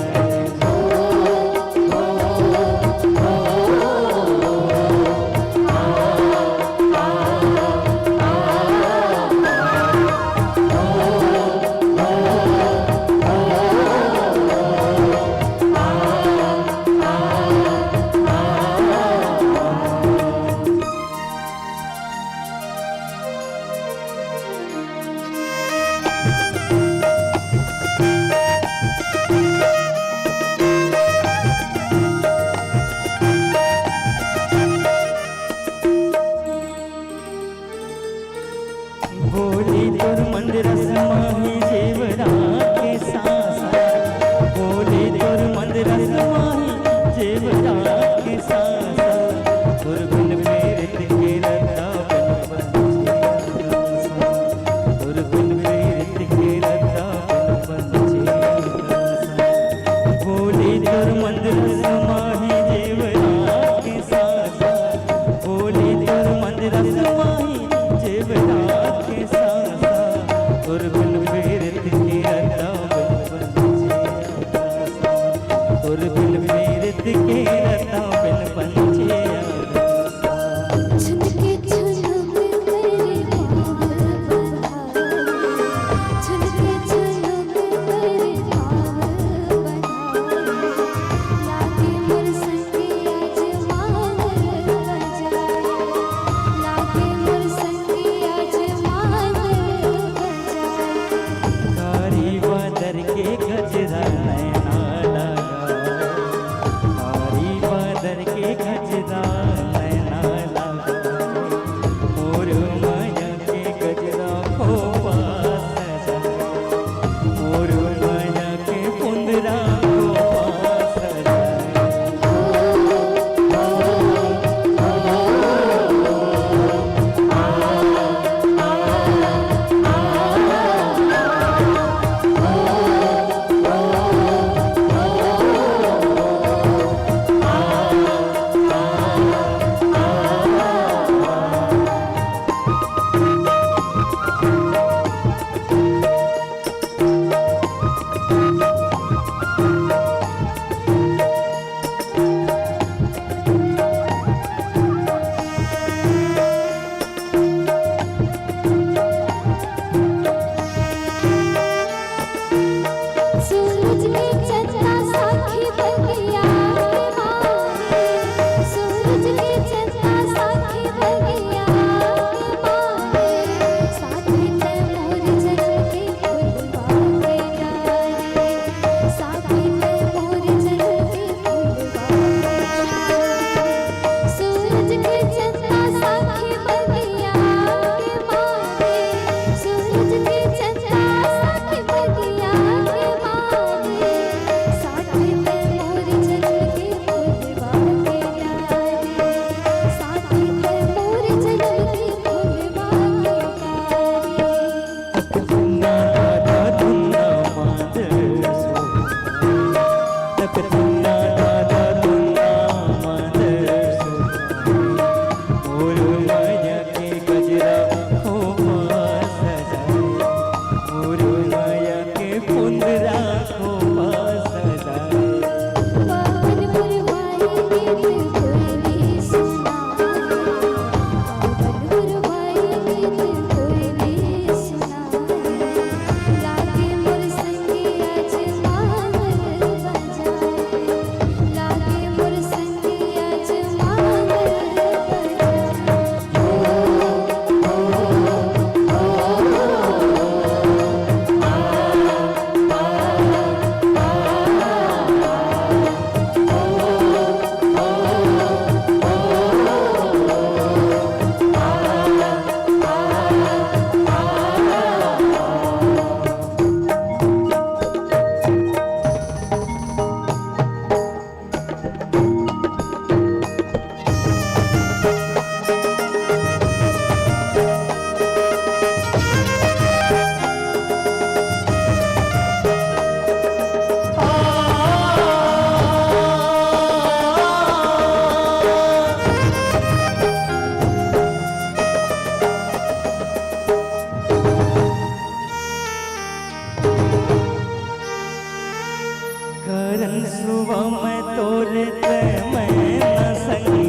ते मैं न संगी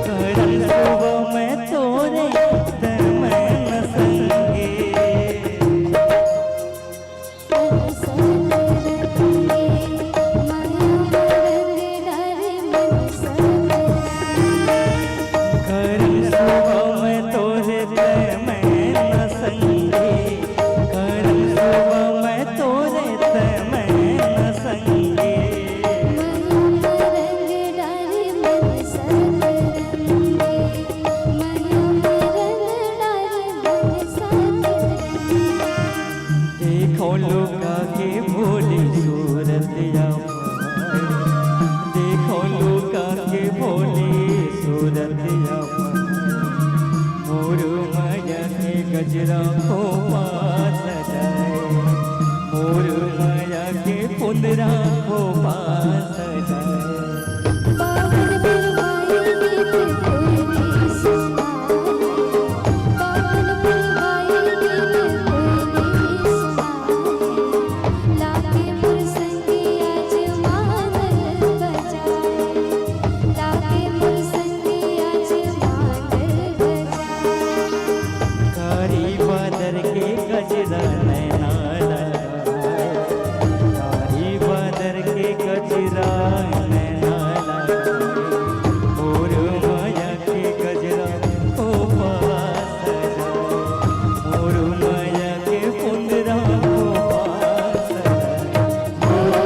करम सुबह में तोरे ते मैं न संगी करम सुबह में तोरे ते मैं न संगी करम सुबह में तोरे ते मैं न संगी देखो लोका के भोली सूरत देखो लोका के भोली सूरत मोरू माया के गजरा को पास सजाए मोरू माया के पुंदरा को पास सजाए कारी बादर के गजरा नैना लगाए कारी बादर के गजरा नैना लगाए मोर माया के गजरा को पास सजाए मोर माया के पुंदरा को पास सजाए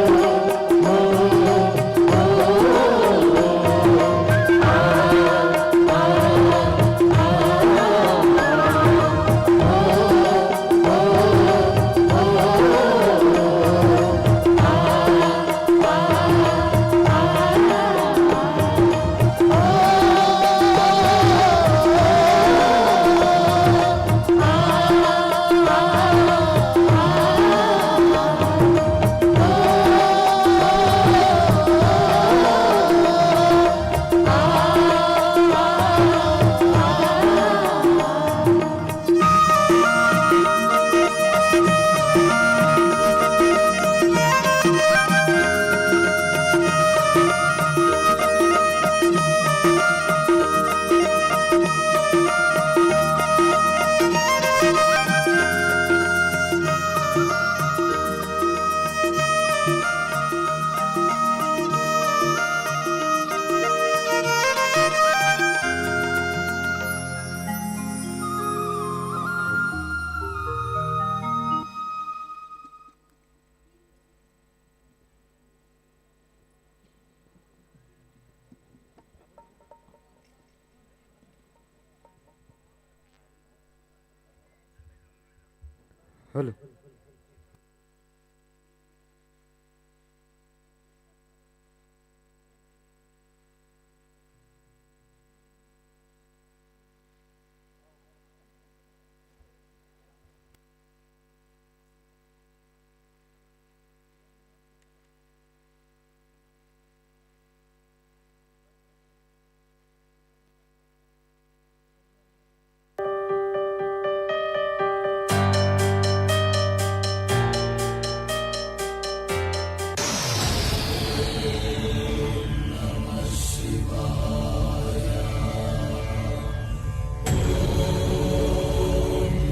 हेलो